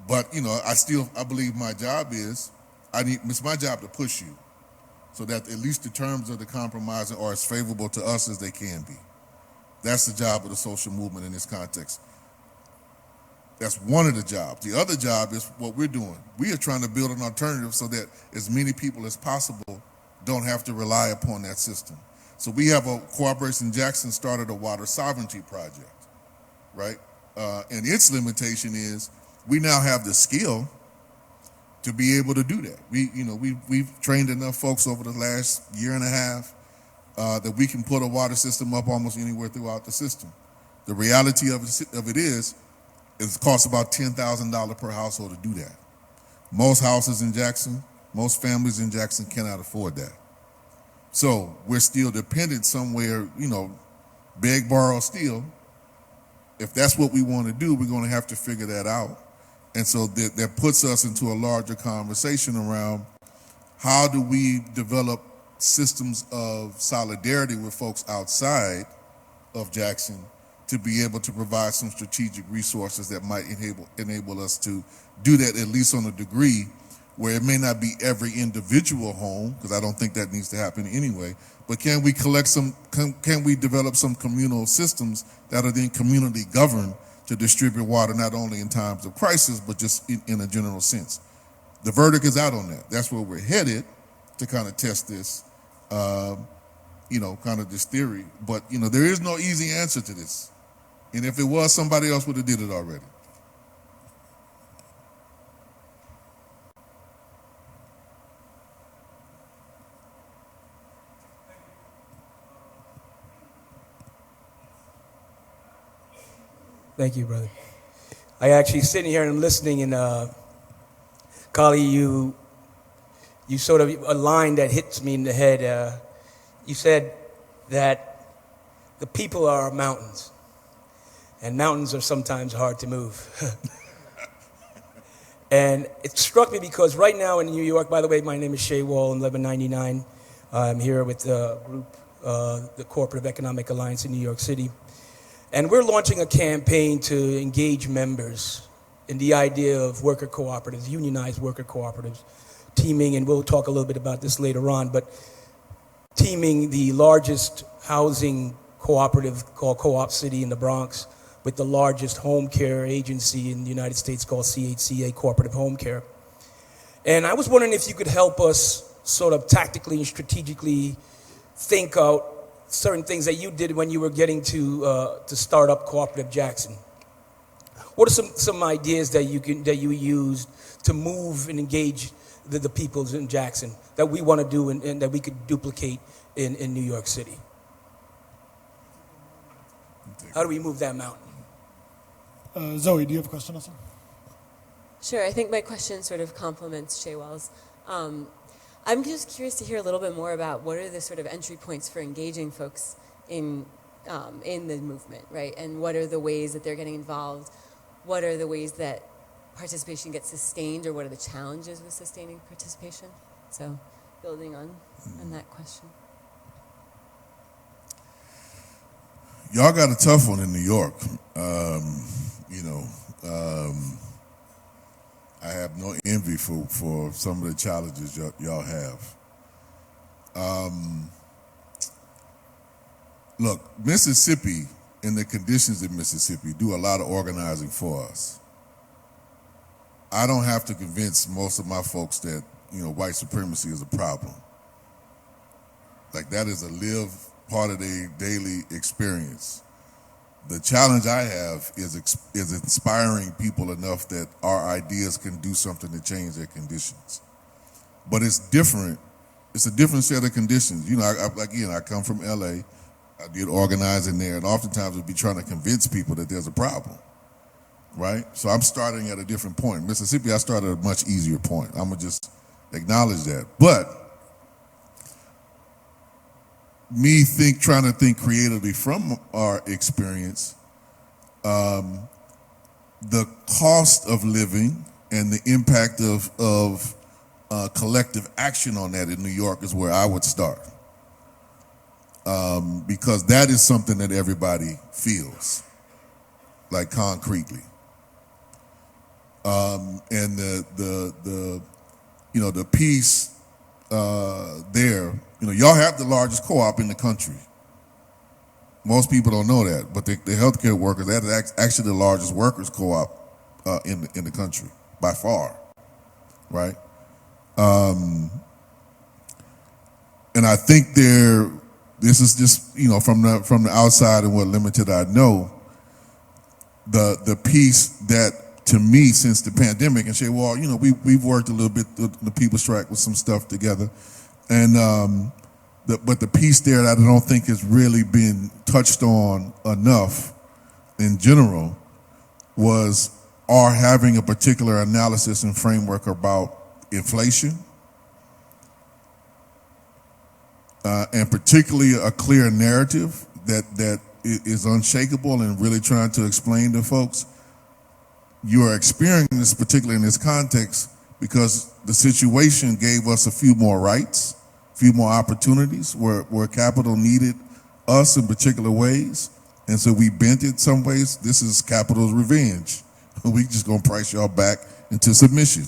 But, I believe my job is, it's my job to push you so that at least the terms of the compromise are as favorable to us as they can be. That's the job of the social movement in this context. That's one of the jobs. The other job is what we're doing. We are trying to build an alternative so that as many people as possible don't have to rely upon that system. So we have a Cooperation Jackson started a water sovereignty project, right? And its limitation is we now have the skill to be able to do that. We've trained enough folks over the last year and a half that we can put a water system up almost anywhere throughout the system. The reality of it is it costs about $10,000 per household to do that. Most houses in Jackson, most families in Jackson cannot afford that. So we're still dependent somewhere, beg, borrow, steal. If that's what we want to do, we're going to have to figure that out. And so that puts us into a larger conversation around how do we develop systems of solidarity with folks outside of Jackson to be able to provide some strategic resources that might enable us to do that, at least on a degree where it may not be every individual home, because I don't think that needs to happen anyway, but can we develop some communal systems that are then community governed to distribute water not only in times of crisis, but just in a general sense. The verdict is out on that. That's where we're headed to kind of test this, kind of this theory. But, there is no easy answer to this. And if it was, somebody else would have did it already. Thank you, brother. I actually sitting here and listening, and Kali, you sort of a line that hits me in the head. You said that the people are mountains, and mountains are sometimes hard to move. And it struck me because right now in New York, by the way, my name is Shay Wall, 1199. I'm here with the group, the Cooperative Economic Alliance in New York City. And we're launching a campaign to engage members in the idea of worker cooperatives, unionized worker cooperatives, teaming, and we'll talk a little bit about this later on, but teaming the largest housing cooperative called Co-op City in the Bronx with the largest home care agency in the United States called CHCA, Cooperative Home Care. And I was wondering if you could help us sort of tactically and strategically think out certain things that you did when you were getting to start up Cooperative Jackson. What are some ideas that you used to move and engage the peoples in Jackson that we want to do and that we could duplicate in New York City? How do we move that mountain? Zoe, do you have a question also? Sure, I think my question sort of complements Shaywell's. I'm just curious to hear a little bit more about what are the sort of entry points for engaging folks in the movement, right? And what are the ways that they're getting involved? What are the ways that participation gets sustained, or what are the challenges with sustaining participation? So, building on that question. Y'all got a tough one in New York. I have no envy for some of the challenges y'all have. Look, Mississippi and the conditions in Mississippi do a lot of organizing for us. I don't have to convince most of my folks that, white supremacy is a problem. Like, that is a live part of their daily experience. The challenge I have is inspiring people enough that our ideas can do something to change their conditions. But it's different. It's a different set of conditions. I come from LA. I did organizing there, and oftentimes we'd be trying to convince people that there's a problem, right? So I'm starting at a different point. Mississippi, I started at a much easier point. I'm gonna just acknowledge that. But trying to think creatively from our experience, the cost of living and the impact of collective action on that in New York is where I would start. Because that is something that everybody feels, like concretely. And the piece there, y'all have the largest co-op in the country. Most people don't know that, but the healthcare workers, that is actually the largest workers co-op in the country by far, right? And I think this is just, from the outside and what limited I know, the piece that, to me, since the pandemic, and say, well, we've worked a little bit, the People Strike with some stuff together, and but the piece there that I don't think has really been touched on enough in general was our having a particular analysis and framework about inflation, and particularly a clear narrative that is unshakable, and really trying to explain to folks, you are experiencing this, particularly in this context, because the situation gave us a few more rights, a few more opportunities where capital needed us in particular ways. And so we bent it some ways. This is capital's revenge. We just gonna price y'all back into submission.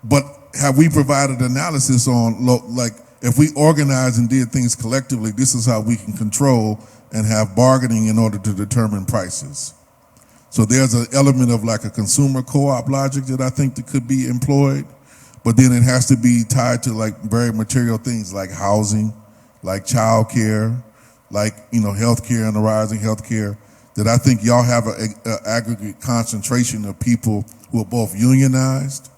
But have we provided analysis on, like, if we organized and did things collectively, this is how we can control and have bargaining in order to determine prices. So there's an element of like a consumer co-op logic that I think that could be employed, but then it has to be tied to like very material things like housing, like childcare, like, healthcare and the rising healthcare, that I think y'all have an aggregate concentration of people who are both unionized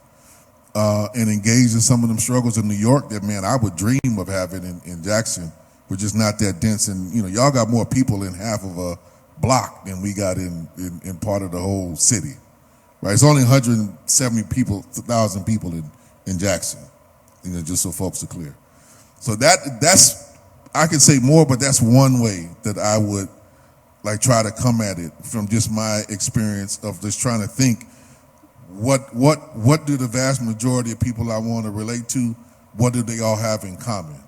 and engaged in some of them struggles in New York that, man, I would dream of having in Jackson. We're just not that dense, and y'all got more people in half of a block than we got in part of the whole city, right? It's only 170,000 people in Jackson, just so folks are clear. So that's, I could say more, but that's one way that I would like try to come at it from just my experience of just trying to think what do the vast majority of people I want to relate to, what do they all have in common,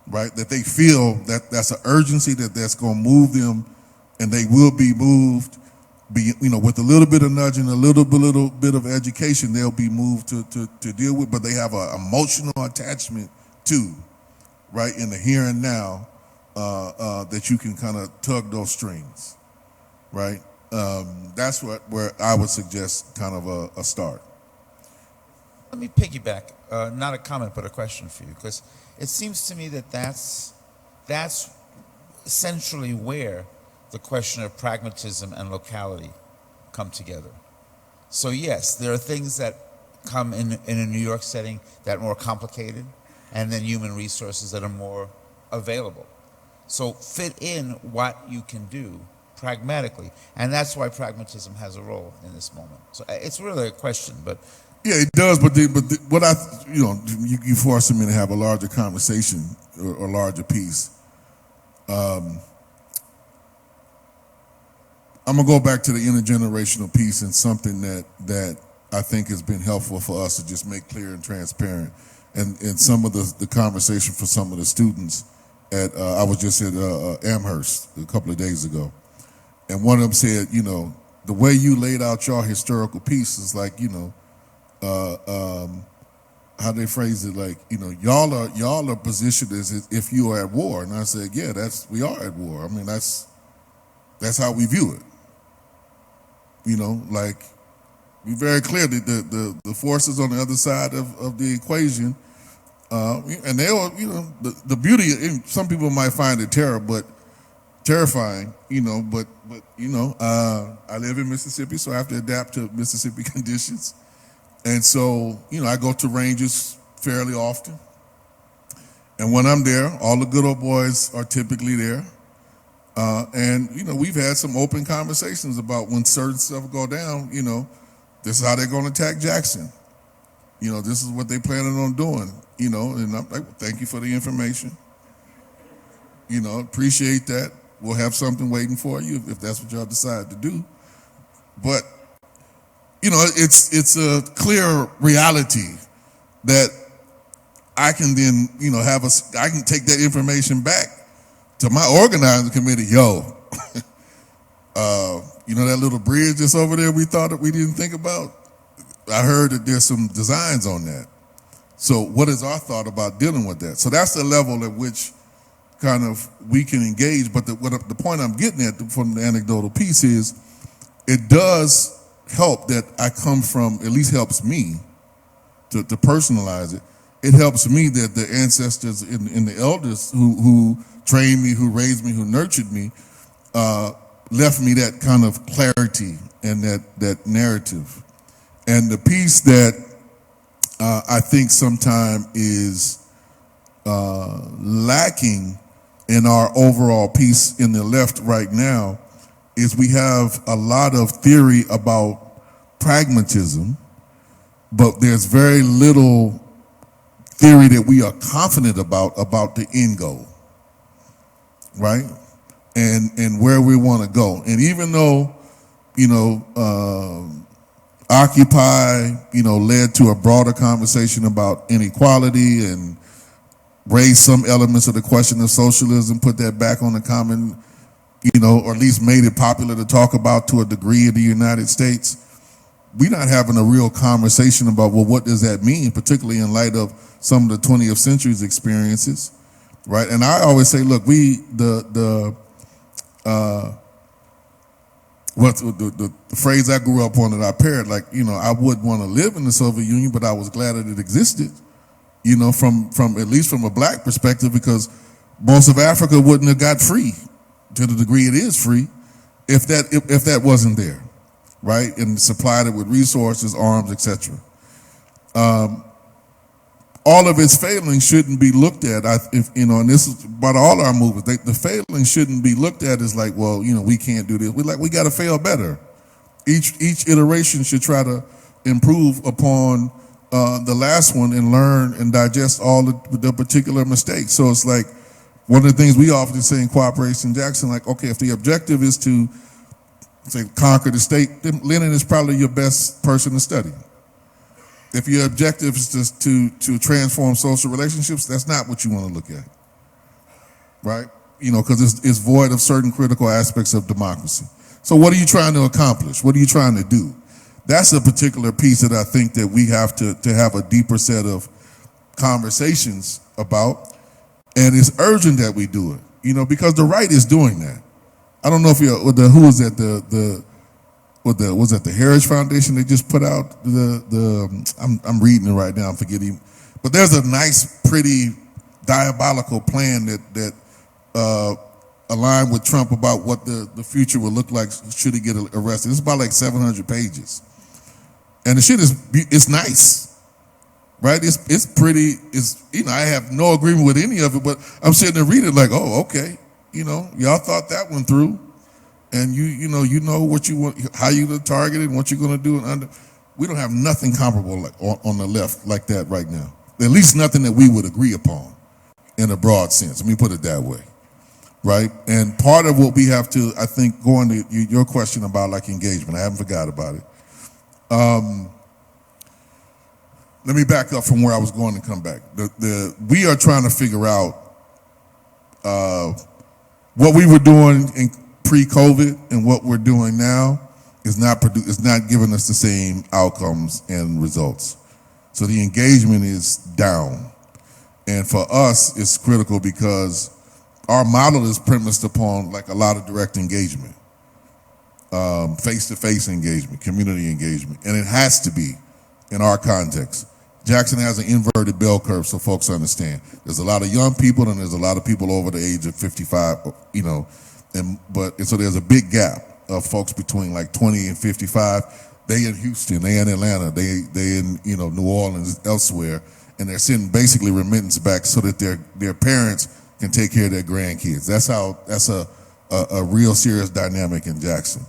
right? That they feel that that's an urgency that's going to move them, and they will be moved, with a little bit of nudging, a little bit of education, they'll be moved to deal with, but they have an emotional attachment to, right, in the here and now, that you can kind of tug those strings, right? That's where I would suggest kind of a start. Let me piggyback, not a comment, but a question for you, because it seems to me that that's essentially where the question of pragmatism and locality come together. So yes, there are things that come in a New York setting that are more complicated, and then human resources that are more available. So fit in what you can do pragmatically, and that's why pragmatism has a role in this moment. So it's really a question, but yeah, it does. But what you forcing me to have a larger conversation or larger piece. I'm gonna go back to the intergenerational piece and something that I think has been helpful for us to just make clear and transparent. And some of the conversation for some of the students at I was just at Amherst a couple of days ago, and one of them said, the way you laid out your historical piece is like, how they phrase it, like, y'all are positioned as if you are at war. And I said, yeah, we are at war. I mean, that's how we view it. Like, be very clear that the forces on the other side of the equation, and they are, the beauty, some people might find it terrifying, but I live in Mississippi, so I have to adapt to Mississippi conditions. And so, I go to ranges fairly often. And when I'm there, all the good old boys are typically there. And we've had some open conversations about when certain stuff go down, this is how they're going to attack Jackson. This is what they're planning on doing, and I'm like, well, thank you for the information. Appreciate that. We'll have something waiting for you if that's what y'all decide to do. But, it's a clear reality that I can then, I can take that information back to my organizing committee. That little bridge that's over there we thought that we didn't think about? I heard that there's some designs on that. So what is our thought about dealing with that? So that's the level at which kind of we can engage. But the point I'm getting at from the anecdotal piece is it does help that I come from, at least helps me to personalize it. It helps me that the ancestors and the elders who trained me, who raised me, who nurtured me, left me that kind of clarity and that narrative. And the piece that I think sometimes is lacking in our overall piece in the left right now is we have a lot of theory about pragmatism, but there's very little theory that we are confident about the end goal, right? And where we want to go. And even though, Occupy, led to a broader conversation about inequality and raised some elements of the question of socialism, put that back on the common, or at least made it popular to talk about to a degree in the United States, we're not having a real conversation about, well, what does that mean, particularly in light of some of the 20th century's experiences, right? And I always say, look, the phrase I grew up on that I parrot, like, I wouldn't want to live in the Soviet Union, but I was glad that it existed, from at least from a black perspective, because most of Africa wouldn't have got free to the degree it is free if that wasn't there, right? And supplied it with resources, arms, etc. all of its failings shouldn't be looked at. And this is about all our movements. The failings shouldn't be looked at as like, well, we can't do this. We got to fail better. Each iteration should try to improve upon the last one and learn and digest all the particular mistakes. So it's like one of the things we often say in Cooperation Jackson, like, okay, if the objective is to say conquer the state, then Lenin is probably your best person to study. If your objective is to transform social relationships, that's not what you want to look at, right? Because it's void of certain critical aspects of democracy. So what are you trying to accomplish? What are you trying to do? That's a particular piece that I think that we have to have a deeper set of conversations about, and it's urgent that we do it, because the right is doing that. I don't know if who was at was that the Heritage Foundation they just put out I'm reading it right now, I'm forgetting, but there's a nice, pretty diabolical plan that aligned with Trump about what the future would look like should he get arrested. It's about like 700 pages, and the shit it's nice, right? It's pretty. I have no agreement with any of it, but I'm sitting there reading it like, oh, okay, y'all thought that one through. And you know what you want, how you're going to target it, and what you're going to do. We don't have nothing comparable like on the left like that right now. At least nothing that we would agree upon in a broad sense. Let me put it that way, right? And part of what we have to, I think, going to your question about like engagement, I haven't forgot about it. Let me back up from where I was going and come back. We are trying to figure out what we were doing in pre-COVID and what we're doing now is not giving us the same outcomes and results. So the engagement is down. And for us, it's critical because our model is premised upon like a lot of direct engagement, face-to-face engagement, community engagement, and it has to be in our context. Jackson has an inverted bell curve, so folks understand. There's a lot of young people and there's a lot of people over the age of 55, and so there's a big gap of folks between like 20 and 55. They in Houston, they in Atlanta, they in New Orleans, elsewhere, and they're sending basically remittance back so that their parents can take care of their grandkids. That's a real serious dynamic in Jackson.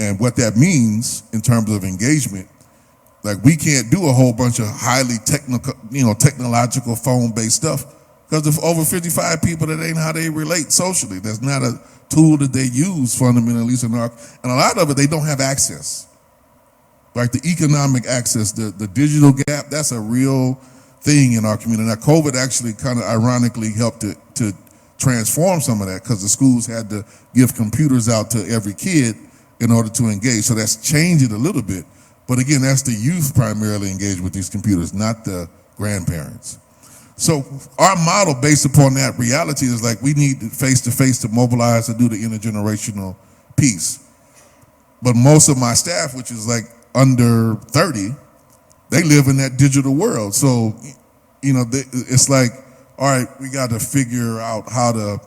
And what that means in terms of engagement, like we can't do a whole bunch of highly technological phone-based stuff because if over 55 people, that ain't how they relate socially. That's not a tool that they use fundamentally, at least in our, and a lot of it, they don't have access. Like the economic access, the digital gap, that's a real thing in our community. Now, COVID actually kind of ironically helped to transform some of that because the schools had to give computers out to every kid in order to engage. So that's changed it a little bit. But again, that's the youth primarily engaged with these computers, not the grandparents. So our model based upon that reality is like we need face-to-face to mobilize to do the intergenerational piece. But most of my staff, which is like under 30, they live in that digital world. So, it's like, all right, we got to figure out how to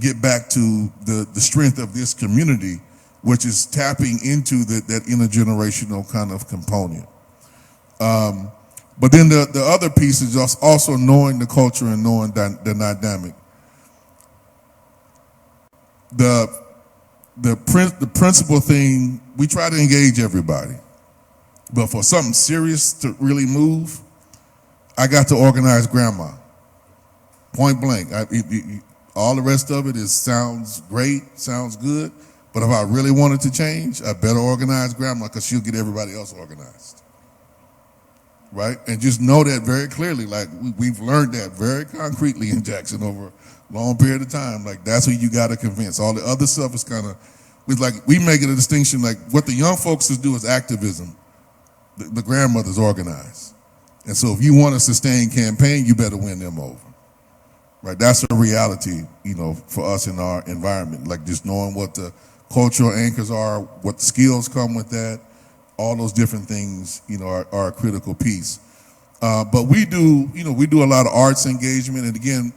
get back to the strength of this community, which is tapping into that intergenerational kind of component. But then the other piece is just also knowing the culture and knowing the dynamic. The principal thing, we try to engage everybody. But for something serious to really move, I got to organize grandma. Point blank. All the rest of it sounds great, sounds good. But if I really wanted to change, I better organize grandma because she'll get everybody else organized. Right? And just know that very clearly. Like we've learned that very concretely in Jackson over a long period of time. Like that's who you got to convince. All the other stuff is kind of, we make it a distinction. Like what the young folks do is activism. The grandmothers organize. And so if you want a sustained campaign, you better win them over. Right? That's a reality, for us in our environment. Like just knowing what the cultural anchors are, what skills come with that. All those different things, are a critical piece. But we do a lot of arts engagement. And again,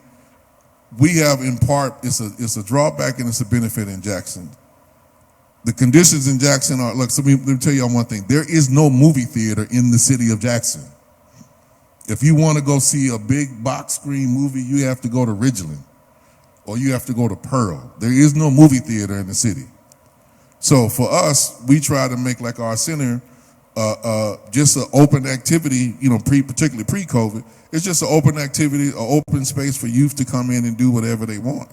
we have in part, it's a drawback and it's a benefit in Jackson. The conditions in Jackson are, look, let me tell you on one thing. There is no movie theater in the city of Jackson. If you want to go see a big box screen movie, you have to go to Ridgeland or you have to go to Pearl. There is no movie theater in the city. So for us, we try to make like our center just an open activity, particularly pre-COVID. It's just an open activity, an open space for youth to come in and do whatever they want.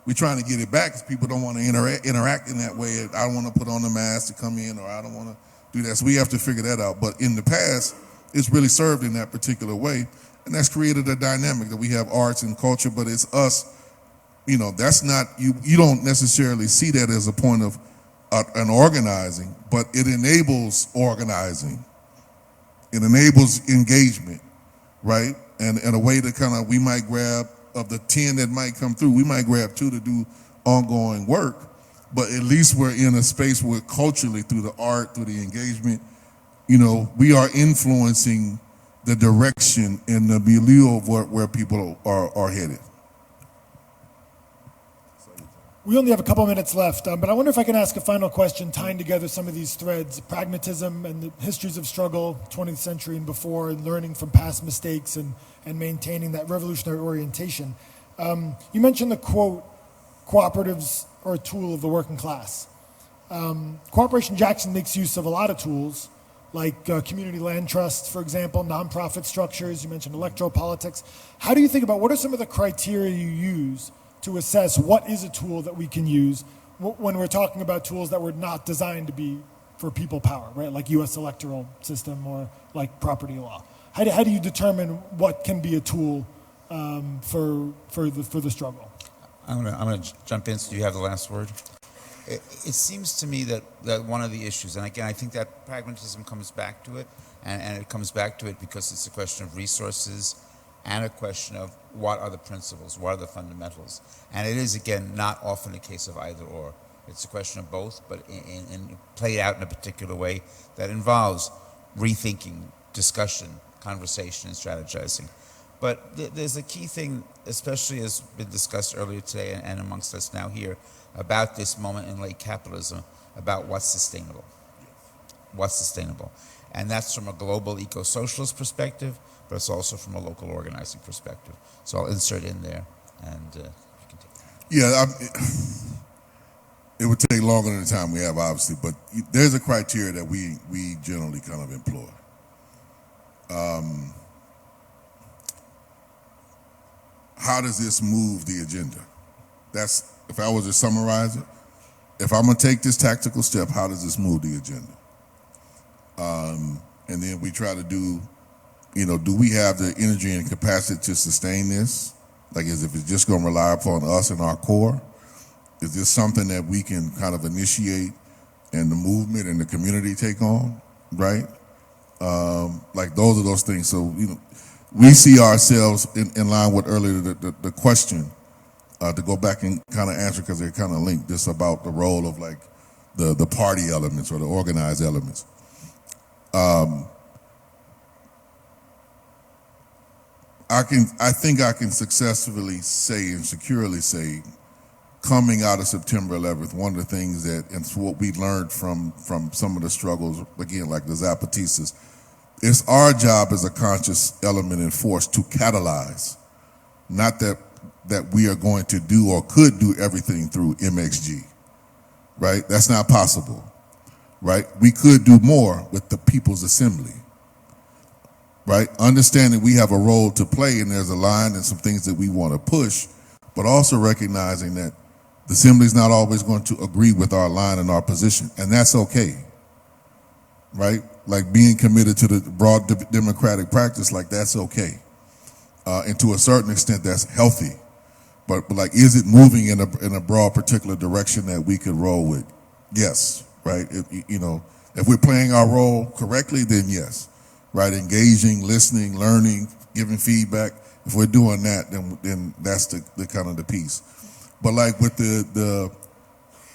We're trying to get it back because people don't want to interact in that way. I don't want to put on the mask to come in, or I don't want to do that. So we have to figure that out. But in the past, it's really served in that particular way, and that's created a dynamic that we have arts and culture, but it's us. That's not, you don't necessarily see that as a point of an organizing, but it enables organizing. It enables engagement, right? And a way to kind of, we might grab, of the 10 that might come through, we might grab 2 to do ongoing work, but at least we're in a space where culturally, through the art, through the engagement, we are influencing the direction and the milieu of where people are headed. We only have a couple minutes left, but I wonder if I can ask a final question tying together some of these threads: pragmatism and the histories of struggle, 20th century and before, and learning from past mistakes and maintaining that revolutionary orientation. You mentioned the quote, cooperatives are a tool of the working class. Cooperation Jackson makes use of a lot of tools, like community land trusts, for example, nonprofit structures. You mentioned electoral politics. How do you think about, what are some of the criteria you use to assess what is a tool that we can use when we're talking about tools that were not designed to be for people power, right? Like U.S. electoral system or like property law. How do you determine what can be a tool for the struggle? I'm gonna jump in, so you have the last word. It seems to me that one of the issues, and again, I think that pragmatism comes back to it, and it comes back to it because it's a question of resources and a question of what are the principles, what are the fundamentals. And it is, again, not often a case of either or. It's a question of both, but in played out in a particular way that involves rethinking, discussion, conversation, and strategizing. But there's a key thing, especially as been discussed earlier today and amongst us now here, about this moment in late capitalism, about what's sustainable. What's sustainable. And that's from a global eco-socialist perspective, but it's also from a local organizing perspective. So I'll insert in there, and you can take that. Yeah, it would take longer than the time we have, obviously, but there's a criteria that we generally kind of employ. How does this move the agenda? That's, if I was to summarize it, if I'm going to take this tactical step, how does this move the agenda? And then we try to do we have the energy and capacity to sustain this? Like, as if it's just going to rely upon us and our core? Is this something that we can kind of initiate and the movement and the community take on, right? Like, those are those things. So, we see ourselves in line with earlier the question, to go back and kind of answer, because they're kind of linked, this about the role of like the party elements or the organized elements. I think I can successfully say and securely say, coming out of September 11th, one of the things that, and it's what we learned from some of the struggles, again, like the Zapatistas, it's our job as a conscious element and force to catalyze, not that we are going to do or could do everything through MXG, right? That's not possible, right? We could do more with the People's Assembly, right? Understanding we have a role to play and there's a line and some things that we want to push, but also recognizing that the Assembly is not always going to agree with our line and our position, and that's okay, right? Like, being committed to the broad democratic practice, like, that's okay. And to a certain extent, that's healthy. But like, is it moving in a broad particular direction that we could roll with? Yes, right? If we're playing our role correctly, then yes, right? Engaging, listening, learning, giving feedback. If we're doing that, then that's the kind of the piece. But like with the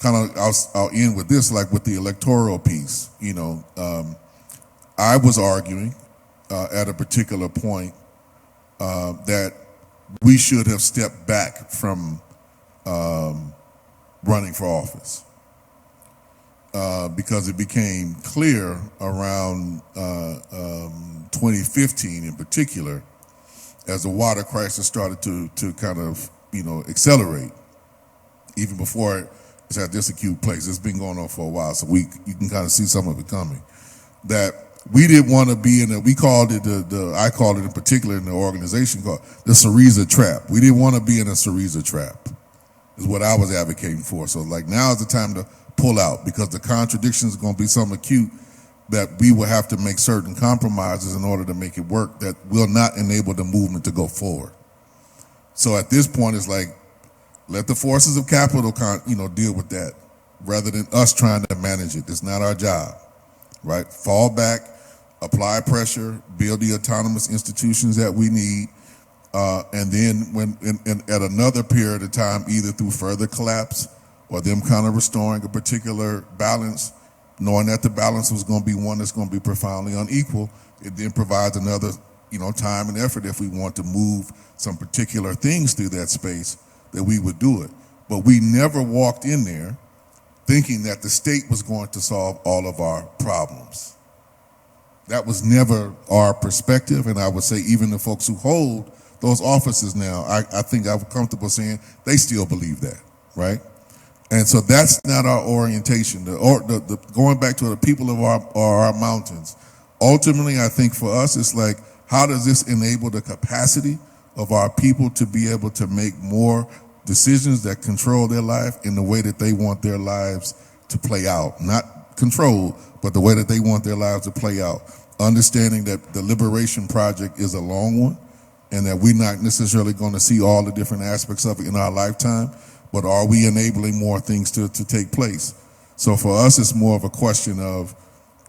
kind of, I'll end with this, like with the electoral piece, I was arguing at a particular point that we should have stepped back from running for office. because it became clear around 2015 in particular, as the water crisis started to kind of, accelerate, even before it's at this acute place. It's been going on for a while, so you can kind of see some of it coming. That we didn't want to be in we called it, I called it in particular in the organization called the Syriza trap. We didn't want to be in a Syriza trap, is what I was advocating for. So like now is the time to pull out, because the contradictions are going to be so acute that we will have to make certain compromises in order to make it work that will not enable the movement to go forward. So at this point, it's like, let the forces of capital, deal with that, rather than us trying to manage it. It's not our job, right? Fall back, apply pressure, build the autonomous institutions that we need, and then at another period of time, either through further collapse or them kind of restoring a particular balance, knowing that the balance was going to be one that's going to be profoundly unequal, it then provides another, time and effort if we want to move some particular things through that space, that we would do it. But we never walked in there thinking that the state was going to solve all of our problems. That was never our perspective, and I would say even the folks who hold those offices now, I think I'm comfortable saying they still believe that, right? And so that's not our orientation. The going back to the people of our mountains, ultimately I think for us it's like, how does this enable the capacity of our people to be able to make more decisions that control their life in the way that they want their lives to play out? Not control, but the way that they want their lives to play out. Understanding that the liberation project is a long one, and that we're not necessarily going to see all the different aspects of it in our lifetime, but are we enabling more things to take place? So for us, it's more of a question of,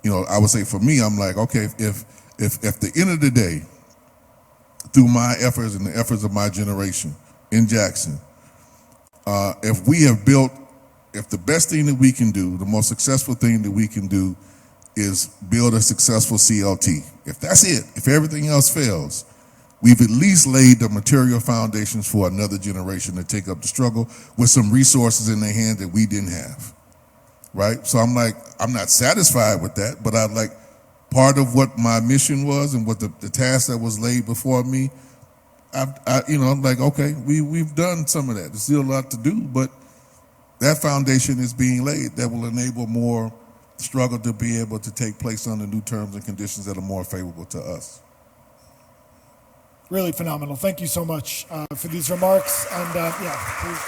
I would say for me, I'm like, okay, if at the end of the day, through my efforts and the efforts of my generation in Jackson, if the best thing that we can do, the most successful thing that we can do is build a successful CLT. If that's it, if everything else fails, we've at least laid the material foundations for another generation to take up the struggle with some resources in their hand that we didn't have, right? So I'm like, I'm not satisfied with that, but I'd like, part of what my mission was and what the task that was laid before me, I'm like, okay, we've done some of that. There's still a lot to do, but that foundation is being laid that will enable more struggle to be able to take place under new terms and conditions that are more favorable to us. Really phenomenal. Thank you so much for these remarks. And please.